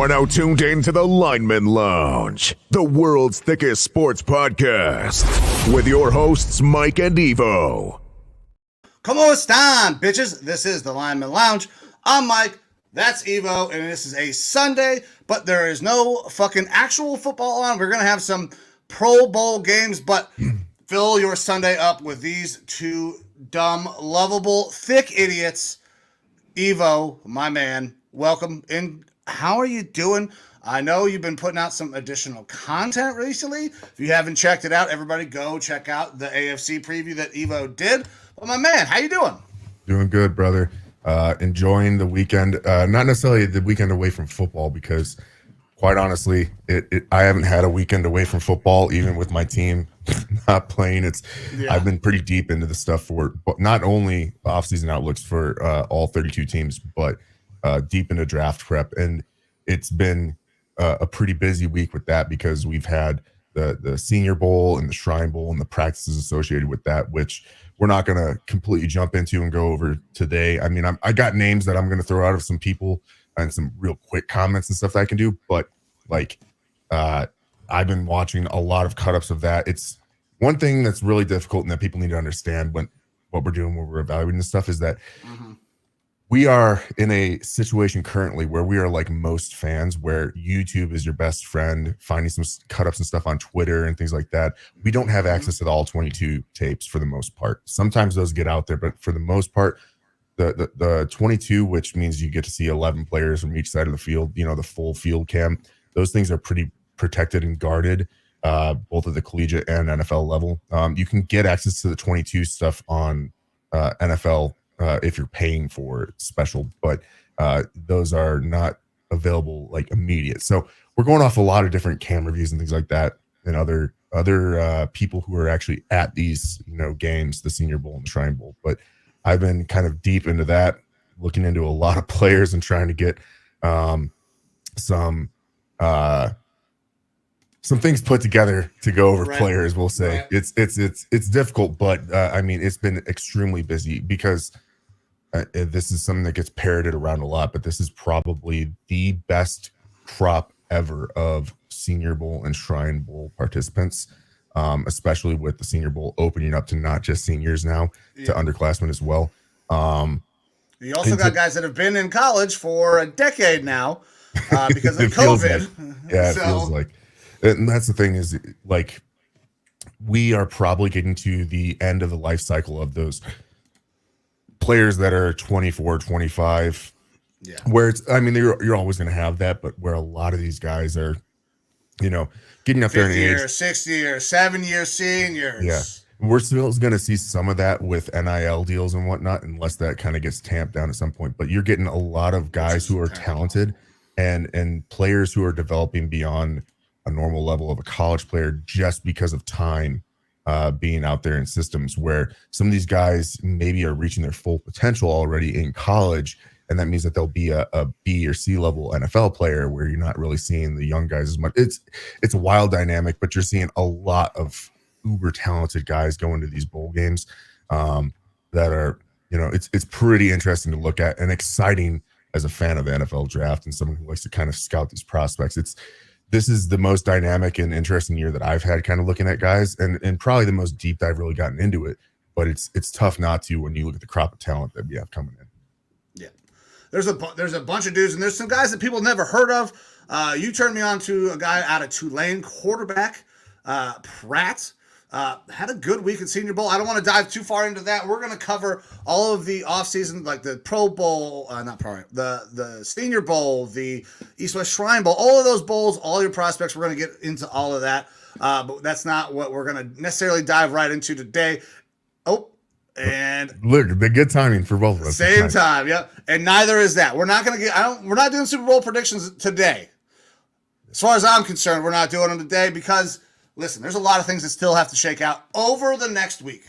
are now tuned in to the Lineman Lounge, the world's thickest sports podcast, with your hosts, Mike and Evo. Como están, bitches? This is the Lineman Lounge. I'm Mike. That's Evo, and this is a Sunday, but there is no fucking actual football on. We're going to have some Pro Bowl games, but fill your Sunday up with these two dumb, lovable, thick idiots. Evo, my man, welcome in. How are you doing? I know you've been putting out some additional content recently. If you haven't checked it out, everybody go check out the AFC preview that Evo did. But my man, how you doing? Doing good, brother. Enjoying the weekend. Not necessarily the weekend away from football, because quite honestly, I haven't had a weekend away from football, even with my team not playing. I've been pretty deep into the stuff for not only offseason outlooks for all 32 teams, but deep into draft prep. And it's been a pretty busy week with that, because we've had the Senior Bowl and the Shrine Bowl and the practices associated with that, which we're not going to completely jump into and go over today. I mean, I got names that I'm going to throw out of some people and some real quick comments and stuff that I can do. But I've been watching a lot of cut-ups of that. It's one thing that's really difficult and that people need to understand what we're doing when we're evaluating this stuff is that we are in a situation currently where we are like most fans, where YouTube is your best friend, finding some cut-ups and stuff on Twitter and things like that. We don't have access to the all 22 tapes for the most part. Sometimes those get out there, but for the most part, the 22, which means you get to see 11 players from each side of the field, the full field cam, those things are pretty protected and guarded, both at the collegiate and NFL level. You can get access to the 22 stuff on NFL if you're paying for special, but those are not available like immediate. So we're going off a lot of different cam reviews and things like that, and other people who are actually at these games, the Senior Bowl and the Shrine Bowl. But I've been kind of deep into that, looking into a lot of players and trying to get some things put together to go over players. We'll say it's difficult, but I mean, it's been extremely busy, because this is something that gets parroted around a lot, but this is probably the best crop ever of Senior Bowl and Shrine Bowl participants, especially with the Senior Bowl opening up to not just seniors now, to underclassmen as well. You also got guys that have been in college for a decade now because of COVID. It feels like. And that's the thing is, like, we are probably getting to the end of the life cycle of those players that are 24, 25, where you're always going to have that, but where a lot of these guys are, getting up there in age, 60 or 7-year seniors. Yeah. We're still going to see some of that with NIL deals and whatnot, unless that kind of gets tamped down at some point. But you're getting a lot of guys who are talented and players who are developing beyond a normal level of a college player, just because of time being out there in systems where some of these guys maybe are reaching their full potential already in college. And that means that they'll be a B or C level NFL player, where you're not really seeing the young guys as much. It's a wild dynamic, but you're seeing a lot of uber talented guys go into these bowl games that are, it's pretty interesting to look at and exciting as a fan of the NFL draft and someone who likes to kind of scout these prospects. This is the most dynamic and interesting year that I've had, kind of looking at guys, and probably the most deep I've really gotten into it. But it's tough not to when you look at the crop of talent that we have coming in. Yeah, there's a bunch of dudes, and there's some guys that people never heard of. You turned me on to a guy out of Tulane, quarterback Pratt. Had a good week at Senior Bowl. I don't want to dive too far into that. We're going to cover all of the offseason, like the Pro Bowl, the Senior Bowl, the East-West Shrine Bowl, all of those bowls, all your prospects. We're going to get into all of that, but that's not what we're going to necessarily dive right into today. Oh, and look, the good timing for both of us. Same time, yeah. And neither is that. We're not going to we're not doing Super Bowl predictions today. As far as I'm concerned, we're not doing them today because, listen, there's a lot of things that still have to shake out over the next week.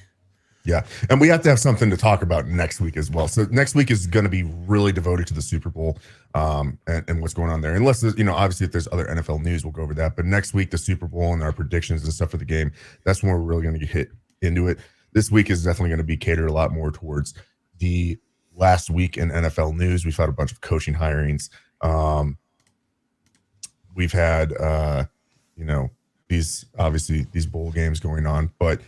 Yeah, and we have to have something to talk about next week as well. So next week is going to be really devoted to the Super Bowl and what's going on there. Unless there's, obviously if there's other NFL news, we'll go over that. But next week, the Super Bowl and our predictions and stuff for the game, that's when we're really going to get hit into it. This week is definitely going to be catered a lot more towards the last week in NFL news. We've had a bunch of coaching hirings. we've had, these bowl games going on, but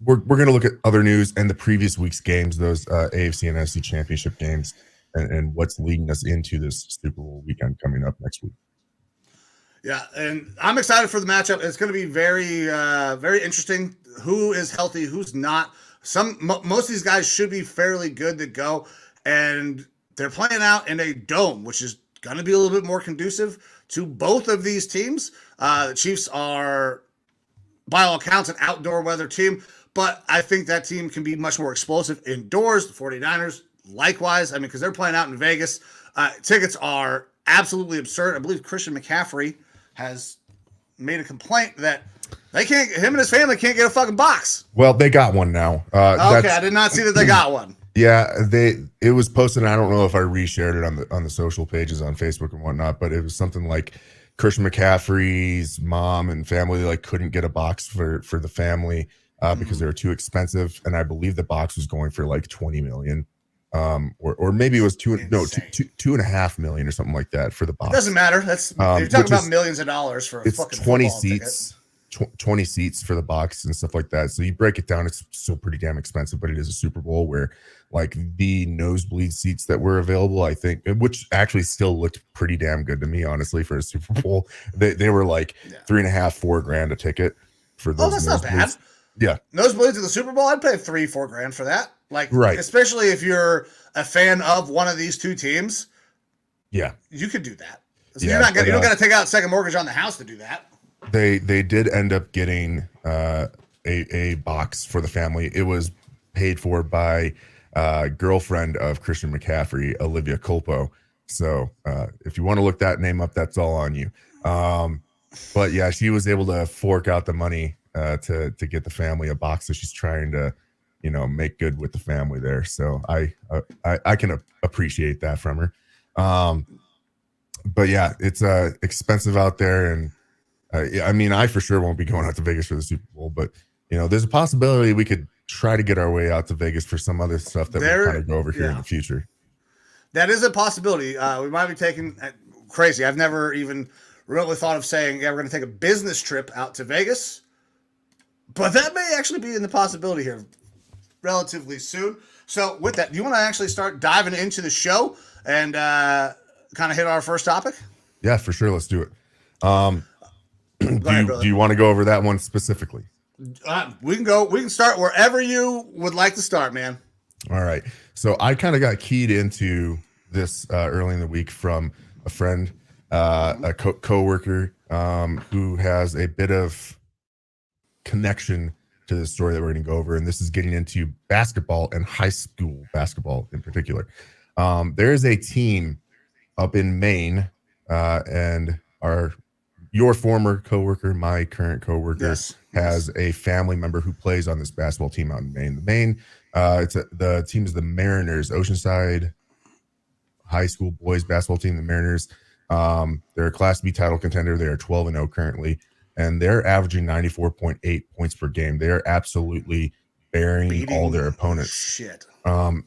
we're going to look at other news and the previous week's games, those AFC and NFC championship games, and what's leading us into this Super Bowl weekend coming up next week. Yeah, and I'm excited for the matchup. It's going to be very, very interesting. Who is healthy? Who's not? Most of these guys should be fairly good to go, and they're playing out in a dome, which is going to be a little bit more conducive to both of these teams. The Chiefs are, by all accounts, an outdoor weather team, but I think that team can be much more explosive indoors. The 49ers, likewise. I mean, because they're playing out in Vegas. Tickets are absolutely absurd. I believe Christian McCaffrey has made a complaint that him and his family can't get a fucking box. Well, they got one now. Okay, I did not see that they got one. Yeah, it was posted. And I don't know if I reshared it on the social pages on Facebook and whatnot, but it was something like Christian McCaffrey's mom and family couldn't get a box for the family because they were too expensive, and I believe the box was going for like $20 million. Or maybe it was $2.5 million or something like that for the box. It doesn't matter. That's you're talking about millions of dollars for a fucking 20 seats, 20 seats for the box and stuff like that. So you break it down, it's still pretty damn expensive, but it is a Super Bowl where the nosebleed seats that were available, I think, which actually still looked pretty damn good to me, honestly, for a Super Bowl. They were like $3,500-4,000 a ticket for those. Oh, that's not bad. Yeah, nosebleeds at the Super Bowl, I'd pay $3,000-4,000 for that. Right. Especially if you're a fan of one of these two teams. Yeah, you could do that. So you don't got to take out a second mortgage on the house to do that. They did end up getting a box for the family. It was paid for by girlfriend of Christian McCaffrey, Olivia Culpo. So if you want to look that name up, that's all on you. But yeah, she was able to fork out the money to get the family a box. So she's trying to, make good with the family there. So I can appreciate that from her. But yeah, it's expensive out there, and I for sure won't be going out to Vegas for the Super Bowl, but there's a possibility we could try to get our way out to Vegas for some other stuff that we'll kind of go over here in the future. That is a possibility. We might be taking crazy. I've never even remotely thought of saying, we're going to take a business trip out to Vegas, but that may actually be in the possibility here relatively soon. So with that, do you want to actually start diving into the show and kind of hit our first topic? Yeah, for sure. Let's do it. Do you want to go over that one specifically? We can start wherever you would like to start, man. All right. So I kind of got keyed into this early in the week from a friend, a co-worker who has a bit of connection to the story that we're going to go over. And this is getting into basketball and high school basketball in particular. There is a team up in Maine, and your former coworker, my current coworker, has a family member who plays on this basketball team out in Maine. The team is the Mariners, Oceanside High School boys basketball team. The Mariners, they're a Class B title contender. They are 12-0 currently, and they're averaging 94.8 points per game. They are absolutely beating all their opponents. Shit.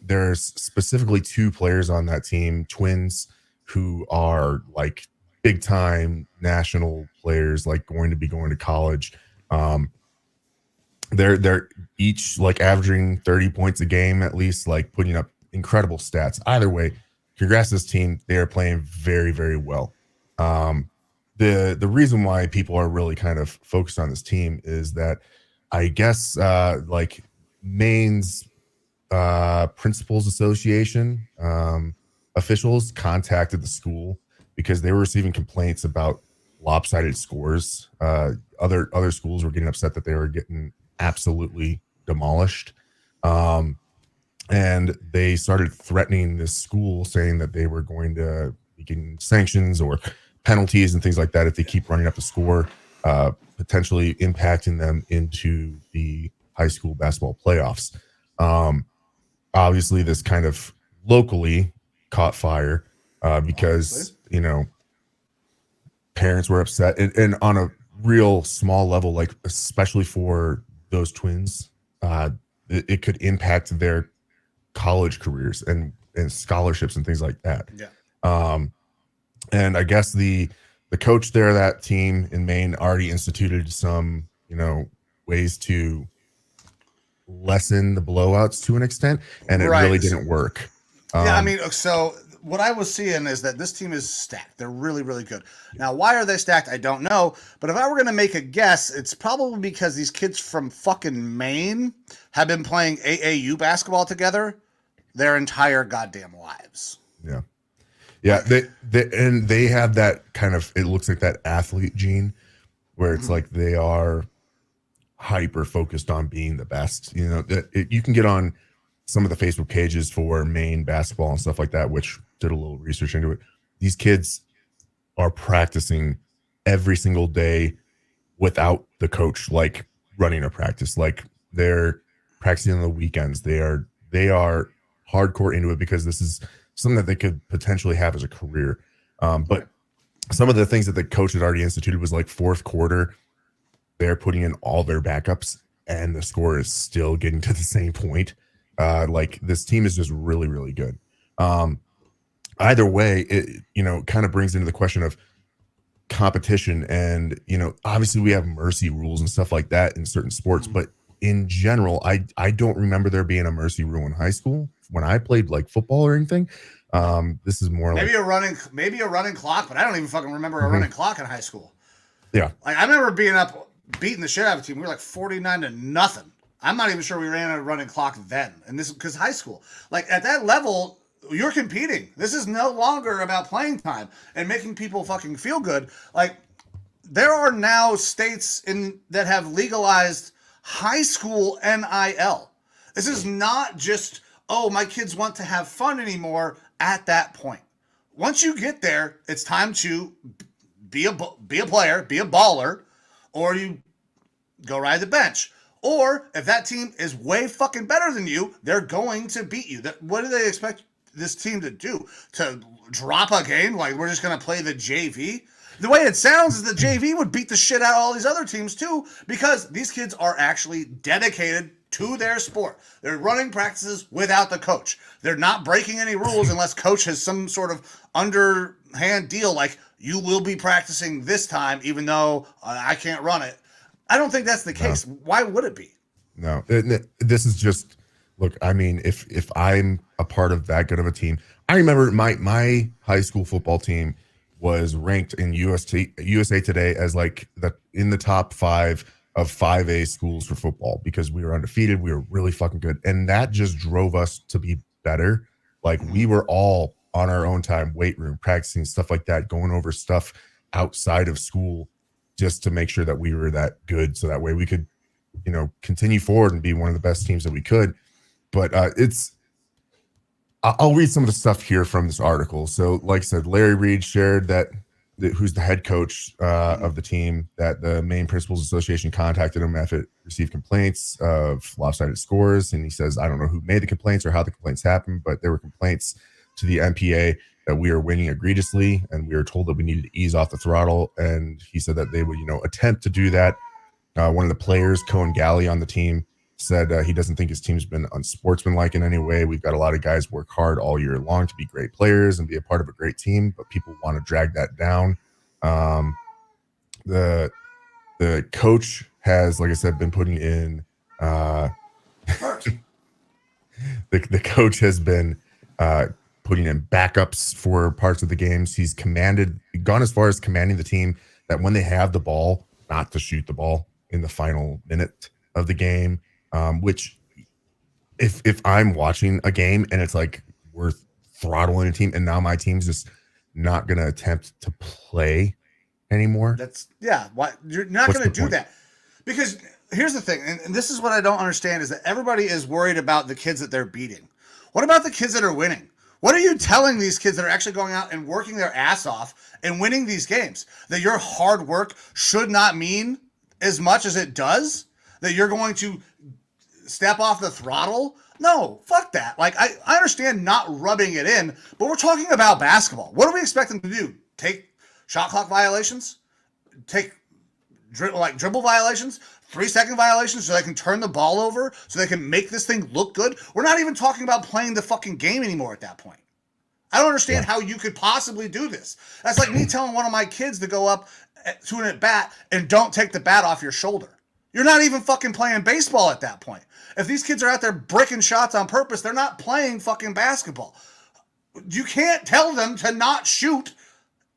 There's specifically two players on that team, twins, who are big time national players, going to be going to college. They're each averaging 30 points a game at least, putting up incredible stats. Either way, congrats to this team. They are playing very, very well. The reason why people are really kind of focused on this team is that I guess Maine's Principals Association officials contacted the school because they were receiving complaints about lopsided scores. Other schools were getting upset that they were getting absolutely demolished. And they started threatening this school, saying that they were going to be getting sanctions or penalties and things like that if they keep running up the score, potentially impacting them into the high school basketball playoffs. Obviously, this kind of locally caught fire because, parents were upset. And on a real small level, especially for those twins, it could impact their college careers and scholarships and things like that. Yeah. And I guess the the coach there, that team in Maine already instituted some, ways to lessen the blowouts to an extent, and it really didn't work. Yeah, I mean, so what I was seeing is that this team is stacked. They're really, really good. Now, why are they stacked? I don't know. But if I were going to make a guess, it's probably because these kids from fucking Maine have been playing AAU basketball together their entire goddamn lives. Yeah. Yeah. They have that kind of, it looks like that athlete gene where it's like they are hyper focused on being the best. You can get on some of the Facebook pages for Maine basketball and stuff like that, which did a little research into it. These kids are practicing every single day without the coach, like running a practice. Like they're practicing on the weekends. They are hardcore into it because this is something that they could potentially have as a career. But some of the things that the coach had already instituted was like fourth quarter, they're putting in all their backups and the score is still getting to the same point. Like this team is just really, really good. Either way, it, kind of brings into the question of competition. And, obviously we have mercy rules and stuff like that in certain sports, but in general, I don't remember there being a mercy rule in high school when I played like football or anything. This is more maybe a running clock, but I don't even fucking remember a running clock in high school. Yeah. Like I remember beating the shit out of a team. We were like 49-0. I'm not even sure we ran a running clock then. And this is because high school, like at that level, you're competing. This is no longer about playing time and making people fucking feel good. Like there are now states that have legalized high school NIL. This is not just, oh, my kids want to have fun anymore at that point. Once you get there, it's time to be a player, be a baller, or you go ride the bench. Or if that team is way fucking better than you, they're going to beat you. What do they expect this team to do? To drop a game? Like we're just going to play the JV? The way it sounds is the JV would beat the shit out of all these other teams too, because these kids are actually dedicated to their sport. They're running practices without the coach. They're not breaking any rules unless coach has some sort of underhand deal like you will be practicing this time even though I can't run it. I don't think that's the case. No. Why would it be? No, this is just, look, I mean, if I'm a part of that good of a team, I remember my high school football team was ranked in USA Today as like in the top 5 of 5A schools for football because we were undefeated. We were really fucking good. And that just drove us to be better. Like we were all on our own time, weight room, practicing, stuff like that, going over stuff outside of school just to make sure that we were that good. So that way we could, continue forward and be one of the best teams that we could. But I'll read some of the stuff here from this article. So like I said, Larry Reed shared who's the head coach of the team, that the Maine Principals Association contacted him after it received complaints of lopsided scores. And he says, I don't know who made the complaints or how the complaints happened, but there were complaints to the MPA that we are winning egregiously, and we were told that we needed to ease off the throttle. And he said that they would, attempt to do that. One of the players, Cohen Galley on the team, said he doesn't think his team's been unsportsmanlike in any way. We've got a lot of guys work hard all year long to be great players and be a part of a great team, but people want to drag that down. The coach has, like I said, been putting in the coach has been putting in backups for parts of the games. He's gone as far as commanding the team that when they have the ball, not to shoot the ball in the final minute of the game. Which if I'm watching a game and it's like we're throttling a team and now my team's just not going to attempt to play anymore. Why you're not going to do that? Because here's the thing, and this is what I don't understand, is that everybody is worried about the kids that they're beating. What about the kids that are winning? What are you telling these kids that are actually going out and working their ass off and winning these games? That your hard work should not mean as much as it does? That you're going to step off the throttle? No, fuck that. Like, I understand not rubbing it in, but we're talking about basketball. What do we expect them to do? Take shot clock violations? Take dribble violations? 3-second violations so they can turn the ball over, so they can make this thing look good? We're not even talking about playing the fucking game anymore at that point. I don't understand how you could possibly do this. That's like me telling one of my kids to go up to an at bat and don't take the bat off your shoulder. You're not even fucking playing baseball at that point. If these kids are out there bricking shots on purpose, they're not playing fucking basketball. You can't tell them to not shoot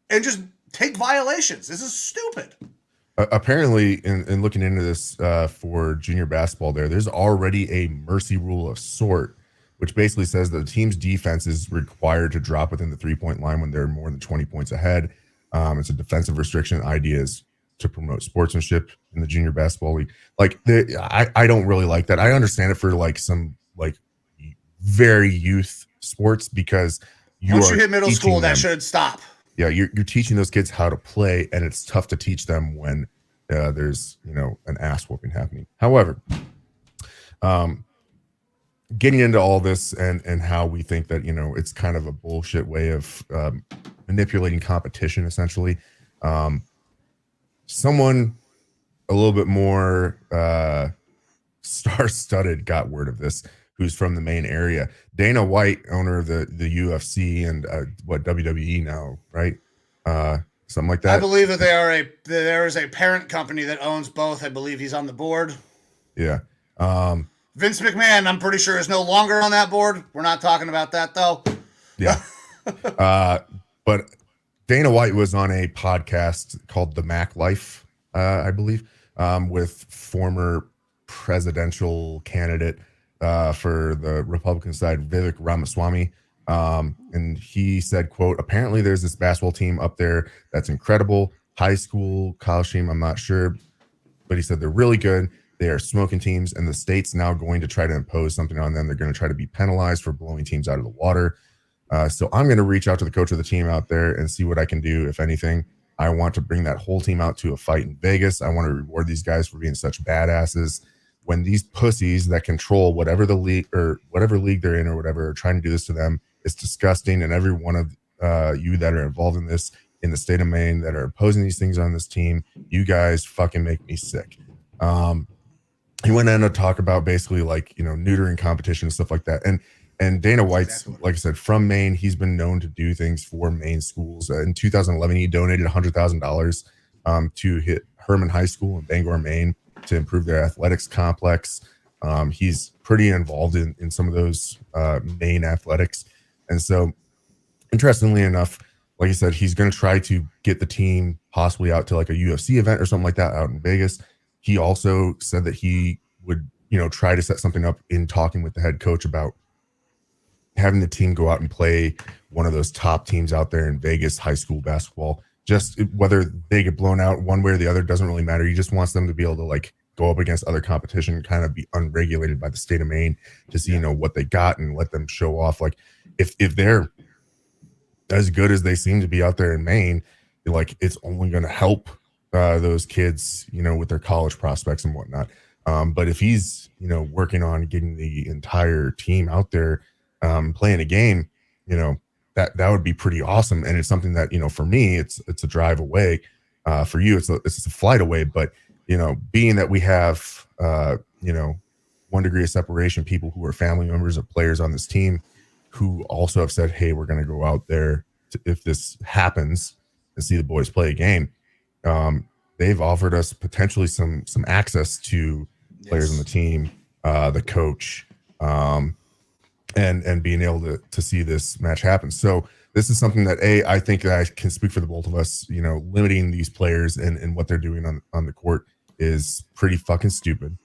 and just take violations. This is stupid. Apparently, in looking into this for junior basketball, there's already a mercy rule of sort, which basically says that the team's defense is required to drop within the 3-point line when they're more than 20 points ahead. It's a defensive restriction. Idea is to promote sportsmanship in the junior basketball league. Like, I don't really like that. I understand it for like some like very youth sports, because once you hit middle school, that should stop. Yeah, you're teaching those kids how to play, and it's tough to teach them when there's an ass whooping happening. However, getting into all this and how we think that it's kind of a bullshit way of manipulating competition, essentially. Someone a little bit more star-studded got word of this, who's from the Maine area. Dana White, owner of the UFC and WWE now, right? Something like that. I believe that there is a parent company that owns both. I believe he's on the board. Yeah. Vince McMahon, I'm pretty sure, is no longer on that board. We're not talking about that, though. Yeah. But Dana White was on a podcast called The Mac Life, I believe, with former presidential candidate for the Republican side, Vivek Ramaswamy. And he said, quote, apparently there's this basketball team up there that's incredible. High school, college team, I'm not sure. But he said they're really good. They are smoking teams, and the state's now going to try to impose something on them. They're going to try to be penalized for blowing teams out of the water. So I'm going to reach out to the coach of the team out there and see what I can do, if anything. I want to bring that whole team out to a fight in Vegas. I want to reward these guys for being such badasses. When these pussies that control whatever the league or whatever league they're in or whatever are trying to do this to them, it's disgusting. And every one of you that are involved in this in the state of Maine that are opposing these things on this team, you guys fucking make me sick. He went on to talk about basically like, neutering competition and stuff like that. And Dana White's, like I said, from Maine. He's been known to do things for Maine schools. In 2011, he donated $100,000 to hit Herman High School in Bangor, Maine, to improve their athletics complex. He's pretty involved in some of those Maine athletics. And so, interestingly enough, like I said, he's going to try to get the team possibly out to like a UFC event or something like that out in Vegas. He also said that he would, try to set something up in talking with the head coach about having the team go out and play one of those top teams out there in Vegas, high school basketball. Just whether they get blown out one way or the other doesn't really matter. He just wants them to be able to like go up against other competition, kind of be unregulated by the state of Maine to see, what they got and let them show off. Like if they're as good as they seem to be out there in Maine, like it's only going to help those kids, with their college prospects and whatnot. But if he's, working on getting the entire team out there playing a game, that would be pretty awesome. And it's something that, for me, it's a drive away. For you, it's a flight away. But, being that we have, 1 degree of separation, people who are family members of players on this team who also have said, hey, we're going to go out there if this happens and see the boys play a game. They've offered us potentially some access to players on the team, the coach, and being able to see this match happen. So this is something that I think that I can speak for the both of us, limiting these players and what they're doing on the court is pretty fucking stupid.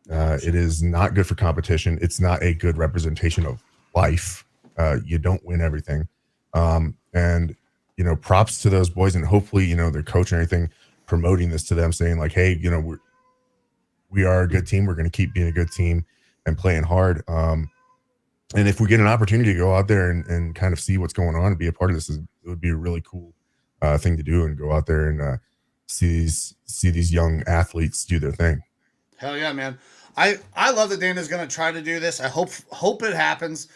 It is not good for competition. It's not a good representation of life. You don't win everything. And props to those boys, and hopefully, their coach and everything promoting this to them, saying like, hey, we are a good team. We're going to keep being a good team and playing hard. And if we get an opportunity to go out there and kind of see what's going on and be a part of this, it would be a really cool thing to do, and go out there and see these young athletes do their thing. Hell yeah, man. I love that Dana's going to try to do this. I hope it happens.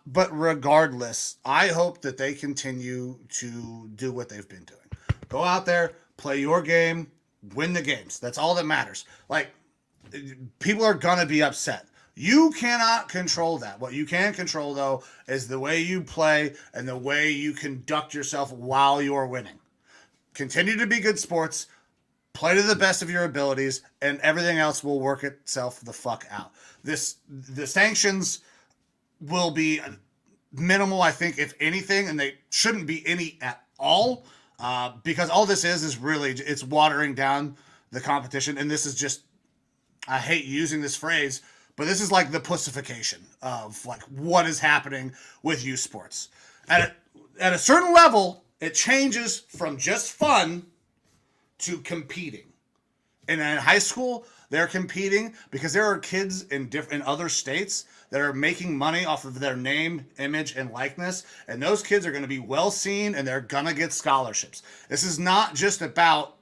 But regardless, I hope that they continue to do what they've been doing. Go out there, play your game, win the games. That's all that matters. Like, people are going to be upset. You cannot control that. What you can control, though, is the way you play and the way you conduct yourself while you're winning. Continue to be good sports, play to the best of your abilities, and everything else will work itself the fuck out. The sanctions will be minimal, I think, if anything, and they shouldn't be any at all, because all this is really, it's watering down the competition, and this is just, I hate using this phrase, but this is like the pussification of like what is happening with youth sports. At a certain level, it changes from just fun to competing. And in high school, they're competing because there are kids in other states that are making money off of their name, image, and likeness. And those kids are going to be well seen and they're going to get scholarships. This is not just about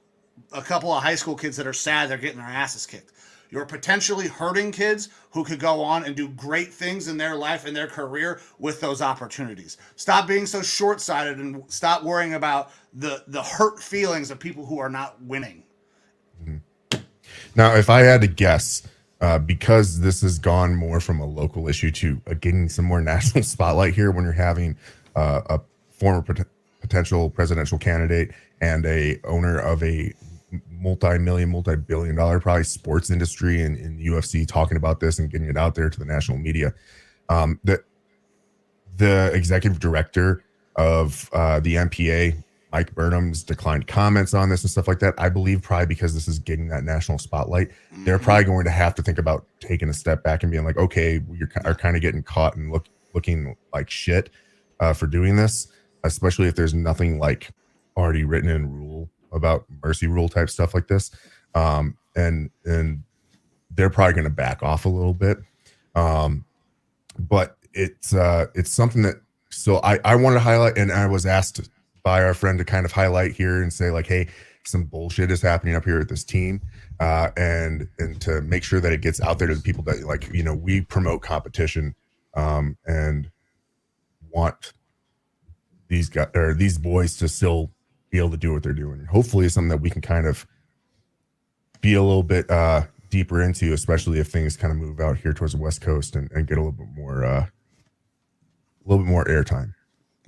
a couple of high school kids that are sad they're getting their asses kicked. You're potentially hurting kids who could go on and do great things in their life and their career with those opportunities. Stop being so short-sighted and stop worrying about the hurt feelings of people who are not winning. Now, if I had to guess, because this has gone more from a local issue to getting some more national spotlight here when you're having a former potential presidential candidate and a owner of a multi-billion dollar probably sports industry in the UFC talking about this and getting it out there to the national media. The executive director of the MPA, Mike Burnham's, declined comments on this and stuff like that. I believe probably because this is getting that national spotlight, they're probably going to have to think about taking a step back and being like, okay, you are kind of getting caught and looking like shit for doing this, especially if there's nothing like already written in rule about mercy rule type stuff like this. And they're probably going to back off a little bit. But it's something that, so I wanted to highlight, and I was asked by our friend to kind of highlight here and say like, hey, some bullshit is happening up here at this team. And to make sure that it gets out there to the people that, like, you know, we promote competition, and want these guys or these boys to still be able to do what they're doing. Hopefully it's something that we can kind of be a little bit deeper into, especially if things kind of move out here towards the West Coast and get a little bit more airtime.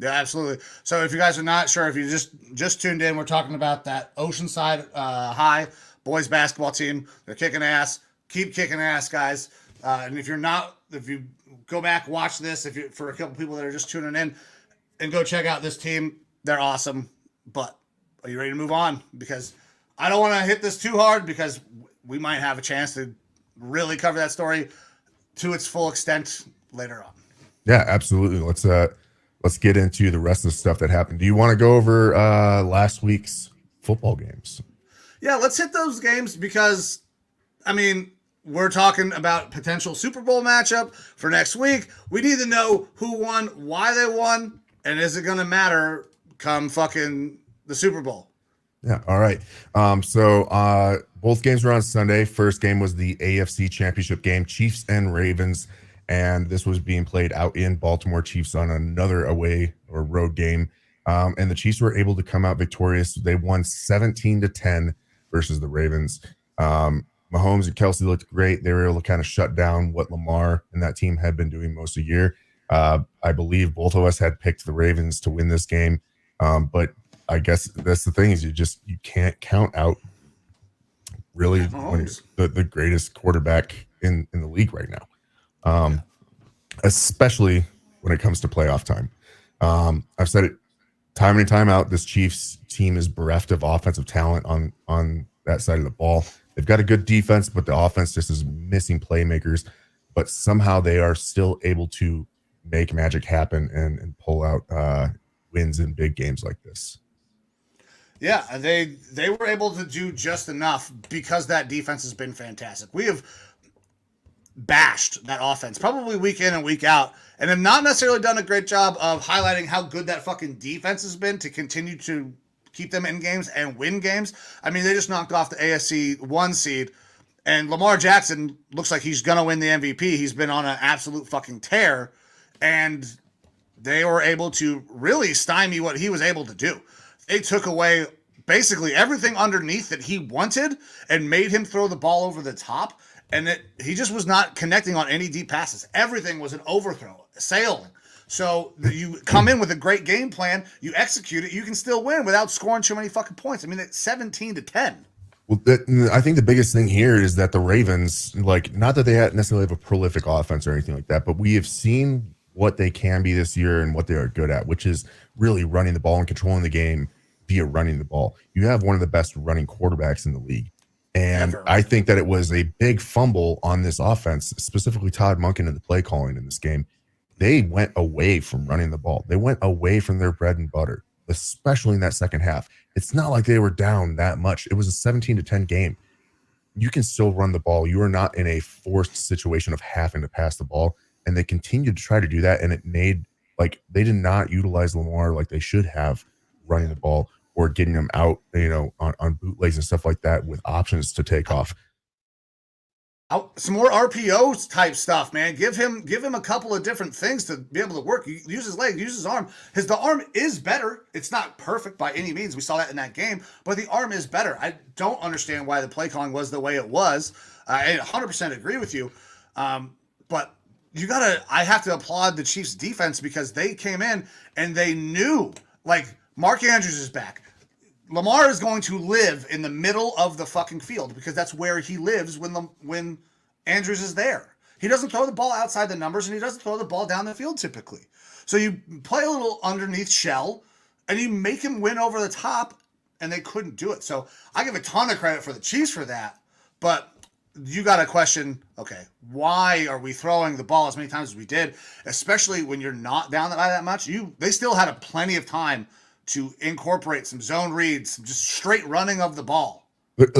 Yeah, absolutely. So if you guys are not sure, if you just tuned in, we're talking about that Oceanside High boys basketball team. They're kicking ass. Keep kicking ass, guys. And if you go back, watch this, for a couple people that are just tuning in, and go check out this team, they're awesome. But are you ready to move on? Because I don't want to hit this too hard, because we might have a chance to really cover that story to its full extent later on. Yeah, absolutely. Let's get into the rest of the stuff that happened. Do you want to go over last week's football games? Yeah, let's hit those games, because, I mean, we're talking about potential Super Bowl matchup for next week. We need to know who won, why they won, and is it going to matter come fucking the Super Bowl? Yeah. All right. So both games were on Sunday. First game was the AFC Championship game, Chiefs and Ravens. And this was being played out in Baltimore. Chiefs on another away or road game. And the Chiefs were able to come out victorious. They won 17-10 versus the Ravens. Mahomes and Kelsey looked great. They were able to kind of shut down what Lamar and that team had been doing most of the year. I believe both of us had picked the Ravens to win this game. But I guess that's the thing, is you can't count out really the greatest quarterback in the league right now. Especially when it comes to playoff time. I've said it time and time out, this Chiefs team is bereft of offensive talent on that side of the ball. They've got a good defense, but the offense just is missing playmakers. But somehow they are still able to make magic happen and pull out wins in big games like this. Yeah, they were able to do just enough because that defense has been fantastic. We have bashed that offense probably week in and week out, and have not necessarily done a great job of highlighting how good that fucking defense has been to continue to keep them in games and win games. I mean, they just knocked off the AFC 1 seed, and Lamar Jackson looks like he's going to win the MVP. He's been on an absolute fucking tear, and they were able to really stymie what he was able to do. They took away basically everything underneath that he wanted and made him throw the ball over the top. And he just was not connecting on any deep passes. Everything was an overthrow, sailing. So you come in with a great game plan, you execute it, you can still win without scoring too many fucking points. I mean, it's 17-10. Well, I think the biggest thing here is that the Ravens, like, not that they necessarily have a prolific offense or anything like that, but we have seen what they can be this year and what they are good at, which is really running the ball and controlling the game via running the ball. You have one of the best running quarterbacks in the league. And I think that it was a big fumble on this offense, specifically Todd Monken and the play calling in this game. They went away from running the ball. They went away from their bread and butter, especially in that second half. It's not like they were down that much. It was a 17-10 game. You can still run the ball. You are not in a forced situation of having to pass the ball. And they continued to try to do that. And it made, like, they did not utilize Lamar like they should have running the ball or getting them out, on bootlegs and stuff like that with options to take off. Some more RPOs type stuff, man. Give him a couple of different things to be able to work. Use his leg, use his arm. The arm is better. It's not perfect by any means. We saw that in that game, but the arm is better. I don't understand why the play calling was the way it was. I 100% agree with you. But I have to applaud the Chiefs defense because they came in and they knew, like, Mark Andrews is back. Lamar is going to live in the middle of the fucking field because that's where he lives when Andrews is there. He doesn't throw the ball outside the numbers and he doesn't throw the ball down the field typically. So you play a little underneath shell and you make him win over the top, and they couldn't do it. So I give a ton of credit for the Chiefs for that. But you got to question, okay, why are we throwing the ball as many times as we did, especially when you're not down by that much? They still had plenty of time to incorporate some zone reads, some just straight running of the ball. Like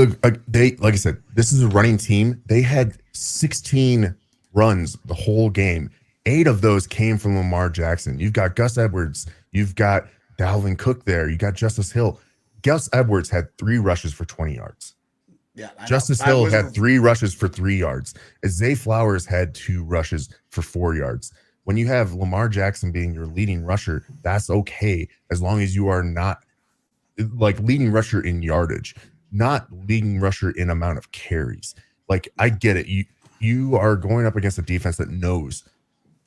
I said, this is a running team. They had 16 runs the whole game. 8 of those came from Lamar Jackson. You've got Gus Edwards. You've got Dalvin Cook there. You got Justice Hill. Gus Edwards had 3 rushes for 20 yards. Yeah, Justice Hill had 3 rushes for 3 yards. Zay Flowers had 2 rushes for 4 yards. When you have Lamar Jackson being your leading rusher, that's okay as long as you are not like leading rusher in yardage, not leading rusher in amount of carries. Like, I get it. You are going up against a defense that knows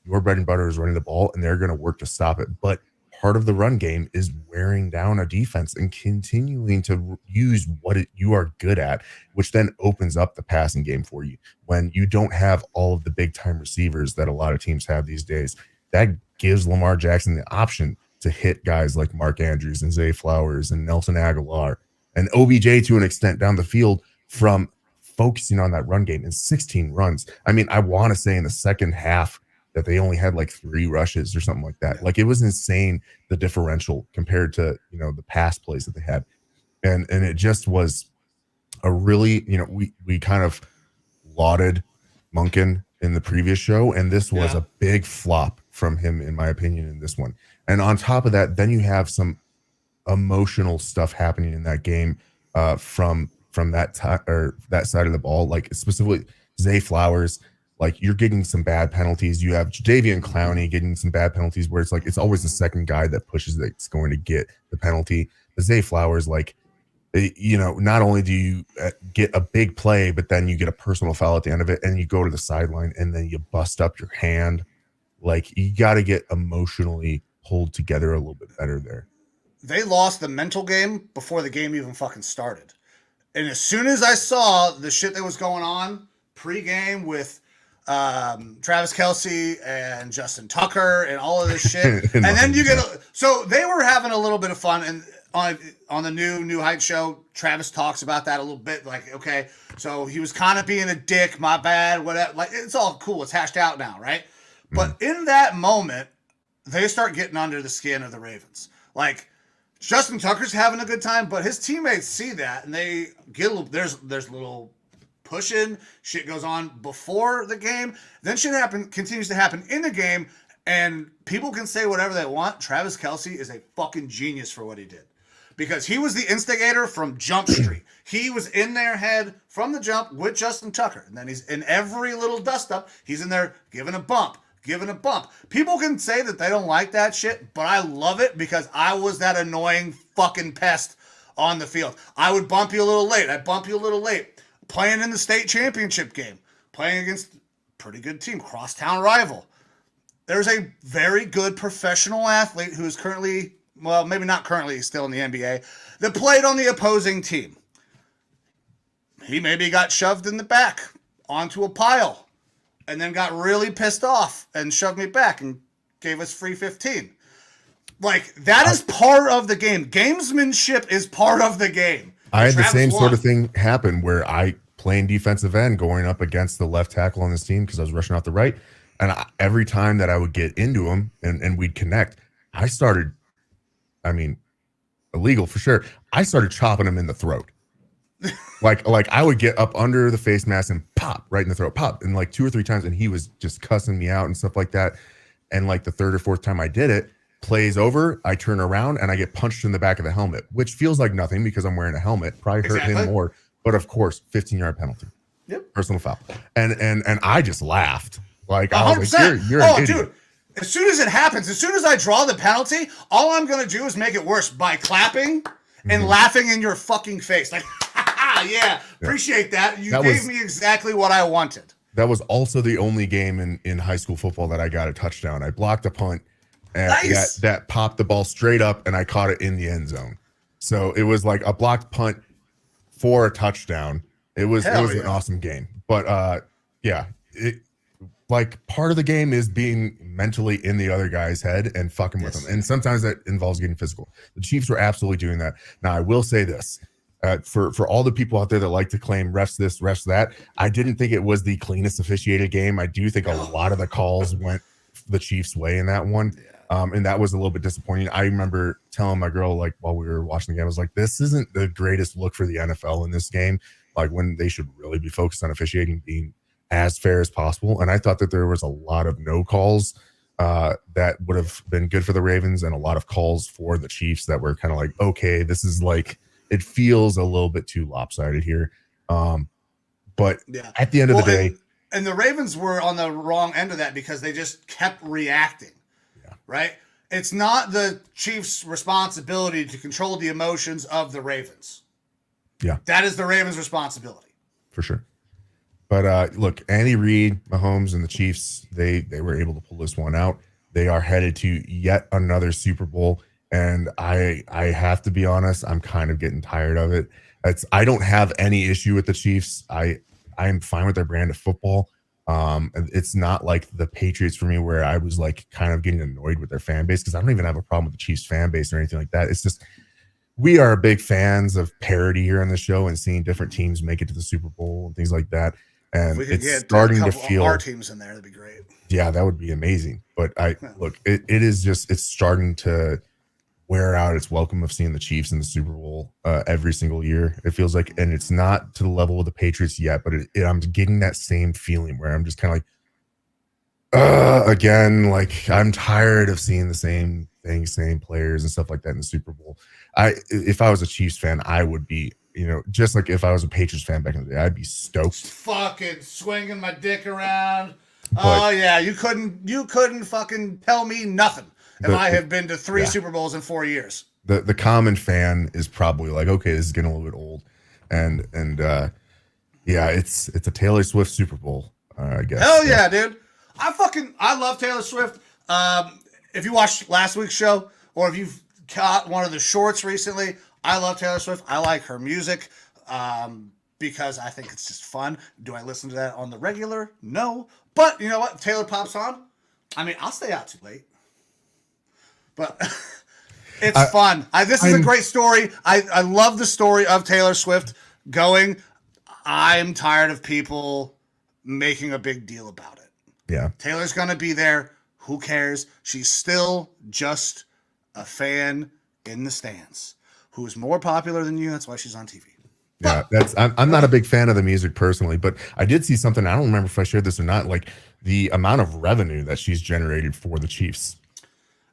your bread and butter is running the ball, and they're going to work to stop it. But part of the run game is wearing down a defense and continuing to use what you are good at, which then opens up the passing game for you. When you don't have all of the big time receivers that a lot of teams have these days, that gives Lamar Jackson the option to hit guys like Mark Andrews and Zay Flowers and Nelson Aguilar and OBJ to an extent down the field from focusing on that run game. In 16 runs, I mean, I want to say in the second half that they only had like 3 rushes or something like that. Like, it was insane, the differential compared to, the pass plays that they had. And it just was a really, we kind of lauded Monken in the previous show, and this was a big flop from him, in my opinion, in this one. And on top of that, then you have some emotional stuff happening in that game from that side of the ball, like specifically Zay Flowers. Like, you're getting some bad penalties. You have Jadeveon Clowney getting some bad penalties where it's like it's always the second guy that pushes that's going to get the penalty. The Zay Flowers, like, not only do you get a big play, but then you get a personal foul at the end of it, and you go to the sideline, and then you bust up your hand. Like, you got to get emotionally pulled together a little bit better there. They lost the mental game before the game even fucking started. And as soon as I saw the shit that was going on pre-game with Travis Kelce and Justin Tucker and all of this shit. And then you so they were having a little bit of fun, and on the new Heights show, Travis talks about that a little bit. Like, okay, so he was kind of being a dick, my bad, whatever. Like, it's all cool. It's hashed out now, right? But in that moment, they start getting under the skin of the Ravens. Like, Justin Tucker's having a good time, but his teammates see that, and they get a little, there's a little pushing, shit goes on before the game, then shit continues to happen in the game, and people can say whatever they want. Travis Kelce is a fucking genius for what he did, because he was the instigator from Jump Street. He was in their head from the jump with Justin Tucker, and then he's in every little dust up, he's in there giving a bump. People can say that they don't like that shit, but I love it because I was that annoying fucking pest on the field. I would bump you a little late. I'd bump you a little late. Playing in the state championship game, playing against a pretty good team, crosstown rival. There's a very good professional athlete who is currently, well, maybe not currently, still in the NBA, that played on the opposing team. He maybe got shoved in the back onto a pile and then got really pissed off and shoved me back and gave us free 15. Like, that is part of the game. Gamesmanship is part of the game. I had the same sort of thing happen where I playing defensive end going up against the left tackle on this team because I was rushing out the right. And every time that I would get into him and we'd connect, I started, illegal for sure. I started chopping him in the throat. like I would get up under the face mask and pop right in the throat, pop. And like 2 or 3 times. And he was just cussing me out and stuff like that. And like the 3rd or 4th time I did it, plays over, I turn around and I get punched in the back of the helmet, which feels like nothing because I'm wearing a helmet. Probably hurt him more. But of course, 15-yard penalty. Yep. Personal foul. And I just laughed. Like, I was like, you're an idiot. Dude, as soon as it happens, as soon as I draw the penalty, all I'm going to do is make it worse by clapping and laughing in your fucking face. Like, yeah, appreciate that. You gave me exactly what I wanted. That was also the only game in high school football that I got a touchdown. I blocked a punt and that popped the ball straight up and I caught it in the end zone. So it was like a blocked punt for a touchdown. It was an awesome game. But like part of the game is being mentally in the other guy's head and fucking with them. And sometimes that involves getting physical. The Chiefs were absolutely doing that. Now I will say this, for all the people out there that like to claim refs this, refs that, I didn't think it was the cleanest officiated game. I do think a lot of the calls went the Chiefs' way in that one. And that was a little bit disappointing. I remember telling my girl, like, while we were watching the game, I was like, this isn't the greatest look for the NFL in this game. Like, when they should really be focused on officiating being as fair as possible. And I thought that there was a lot of no calls that would have been good for the Ravens and a lot of calls for the Chiefs that were kind of like, okay, this is like, it feels a little bit too lopsided here. But at the end of the day. And the Ravens were on the wrong end of that because they just kept reacting. Right? It's not the Chiefs' responsibility to control the emotions of the Ravens. Yeah. That is the Ravens' responsibility. For sure. But look, Andy Reid, Mahomes, and the Chiefs, they were able to pull this one out. They are headed to yet another Super Bowl. And I have to be honest, I'm kind of getting tired of it. I don't have any issue with the Chiefs. I am fine with their brand of football. It's not like the Patriots for me where I was like kind of getting annoyed with their fan base because I don't even have a problem with the Chiefs fan base or anything like that. It's just we are big fans of parity here on the show and seeing different teams make it to the Super Bowl and things like that. And it's starting to feel our teams in there. That'd be great. Yeah, that would be amazing. But look, it is just it's starting to wear out its welcome of seeing the Chiefs in the Super Bowl every single year. It feels like, and it's not to the level of the Patriots yet, but I'm getting that same feeling where I'm just kind of like, again, like I'm tired of seeing the same things, same players and stuff like that in the Super Bowl. If I was a Chiefs fan, I would be, just like if I was a Patriots fan back in the day, I'd be stoked. Fucking swinging my dick around. But, you couldn't fucking tell me nothing. If I have been to 3 Super Bowls in 4 years. The common fan is probably like, okay, this is getting a little bit old. And it's a Taylor Swift Super Bowl, I guess. Hell yeah, dude. I love Taylor Swift. If you watched last week's show or if you've caught one of the shorts recently, I love Taylor Swift. I like her music because I think it's just fun. Do I listen to that on the regular? No. But you know what? If Taylor pops on, I'll stay out too late. But it's fun. This is a great story. I love the story of Taylor Swift going, I'm tired of people making a big deal about it. Yeah. Taylor's going to be there. Who cares? She's still just a fan in the stands who's more popular than you. That's why she's on TV. Yeah, I'm not a big fan of the music personally, but I did see something. I don't remember if I shared this or not, like the amount of revenue that she's generated for the Chiefs.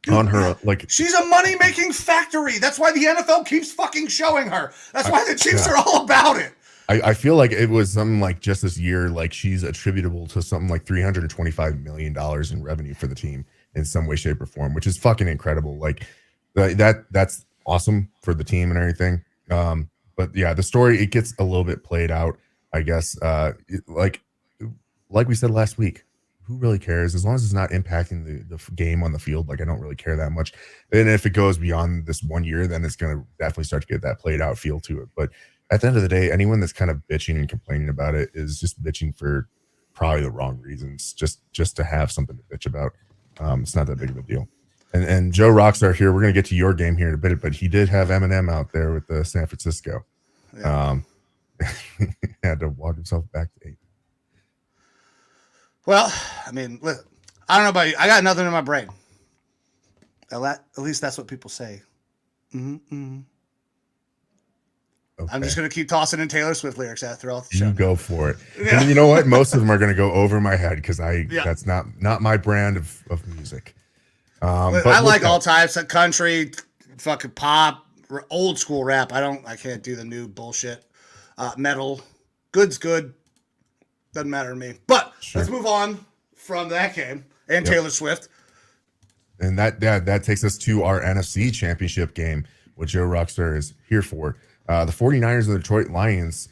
Dude, on her, like she's a money-making factory. That's why the NFL keeps fucking showing her. That's why the Chiefs are all about it. I feel like it was something like just this year, like she's attributable to something like $325 million in revenue for the team in some way, shape, or form, which is fucking incredible. Like that's awesome for the team and everything. But yeah, the story, it gets a little bit played out, I guess. Like we said last week, who really cares? As long as it's not impacting the game on the field, like I don't really care that much. And if it goes beyond this 1 year, then it's going to definitely start to get that played out feel to it. But at the end of the day, anyone that's kind of bitching and complaining about it is just bitching for probably the wrong reasons, just to have something to bitch about. It's not that big of a deal. And Joe Rockstar here, we're going to get to your game here in a bit, but he did have Eminem out there with the San Francisco. Yeah. Had to walk himself back to 8. Well, I mean, I don't know about you. I got nothing in my brain. At least that's what people say. Mm-hmm. Okay. I'm just going to keep tossing in Taylor Swift lyrics throughout the show. You go for it. Yeah. And you know what? Most of them are going to go over my head because that's not my brand of music. But I like all types of country, fucking pop, old school rap. I can't do the new bullshit. Metal. Good's good. Doesn't matter to me. But let's move on from that game and Taylor Swift. And that takes us to our NFC Championship game, which Joe Rockstar is here for. The 49ers of the Detroit Lions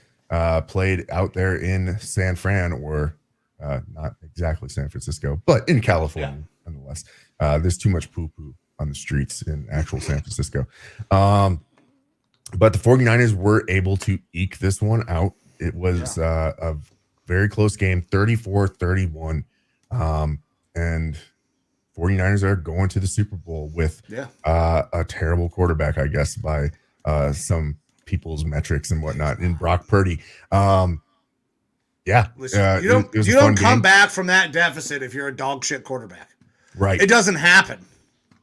played out there in San Fran, or not exactly San Francisco, but in California, nonetheless. There's too much poo-poo on the streets in actual San Francisco. But the 49ers were able to eke this one out. It was a very close game, 34-31. And 49ers are going to the Super Bowl with a terrible quarterback, I guess, by some people's metrics and whatnot, in Brock Purdy. Listen, you don't come back from that deficit if you're a dog shit quarterback. Right. It doesn't happen.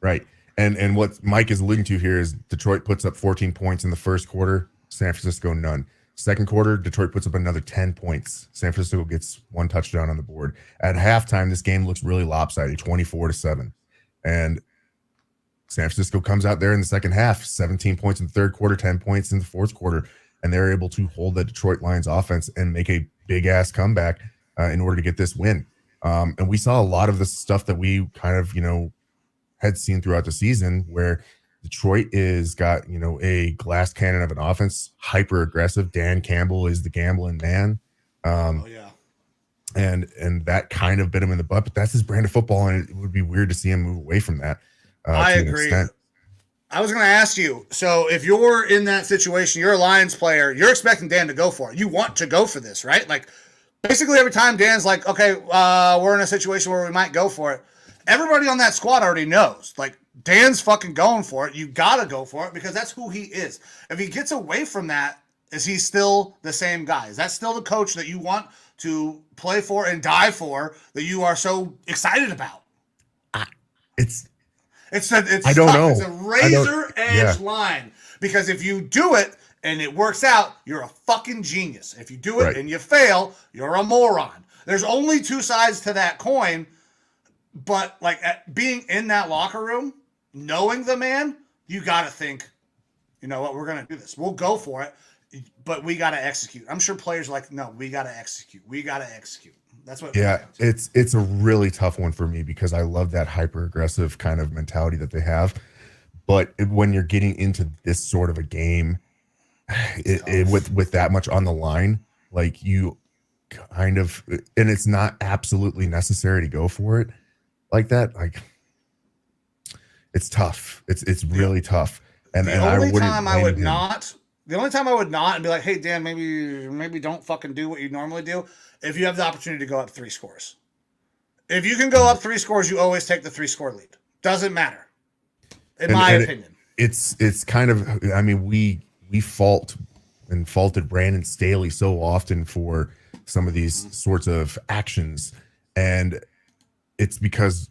Right. And what Mike is alluding to here is Detroit puts up 14 points in the first quarter, San Francisco none. Second quarter, Detroit puts up another 10 points. San Francisco gets 1 touchdown on the board. At halftime, this game looks really lopsided, 24-7. And San Francisco comes out there in the second half, 17 points in the third quarter, 10 points in the fourth quarter, and they're able to hold the Detroit Lions offense and make a big-ass comeback in order to get this win. And we saw a lot of the stuff that we kind of, had seen throughout the season, where Detroit is got, a glass cannon of an offense, hyper aggressive. Dan Campbell is the gambling man. And that kind of bit him in the butt, but that's his brand of football. And it would be weird to see him move away from that. I agree. I was going to ask you, so if you're in that situation, you're a Lions player, you're expecting Dan to go for it. You want to go for this, right? Like, basically every time Dan's like, okay, we're in a situation where we might go for it, everybody on that squad already knows. Like, Dan's fucking going for it. You got to go for it because that's who he is. If he gets away from that, is he still the same guy? Is that still the coach that you want to play for and die for, that you are so excited about? I don't know. It's a razor edge line, because if you do it and it works out, you're a fucking genius. If you do it and you fail, you're a moron. There's only two sides to that coin, but like being in that locker room, knowing the man, you got to think, you know what, we're going to do this. We'll go for it, but we got to execute. I'm sure players are like, no, we got to execute. We got to execute. That's what. Yeah, it's a really tough one for me because I love that hyper aggressive kind of mentality that they have. But when you're getting into this sort of a game, with that much on the line, like you kind of, and it's not absolutely necessary to go for it like that. Like, it's tough. It's really tough. And the only time I would not and be like, hey Dan, maybe don't fucking do what you normally do, if you have the opportunity to go up 3 scores. If you can go up 3 scores, you always take the 3-score lead. Doesn't matter, in my opinion. It's kind of, I mean, we faulted Brandon Staley so often for some of these sorts of actions, and it's because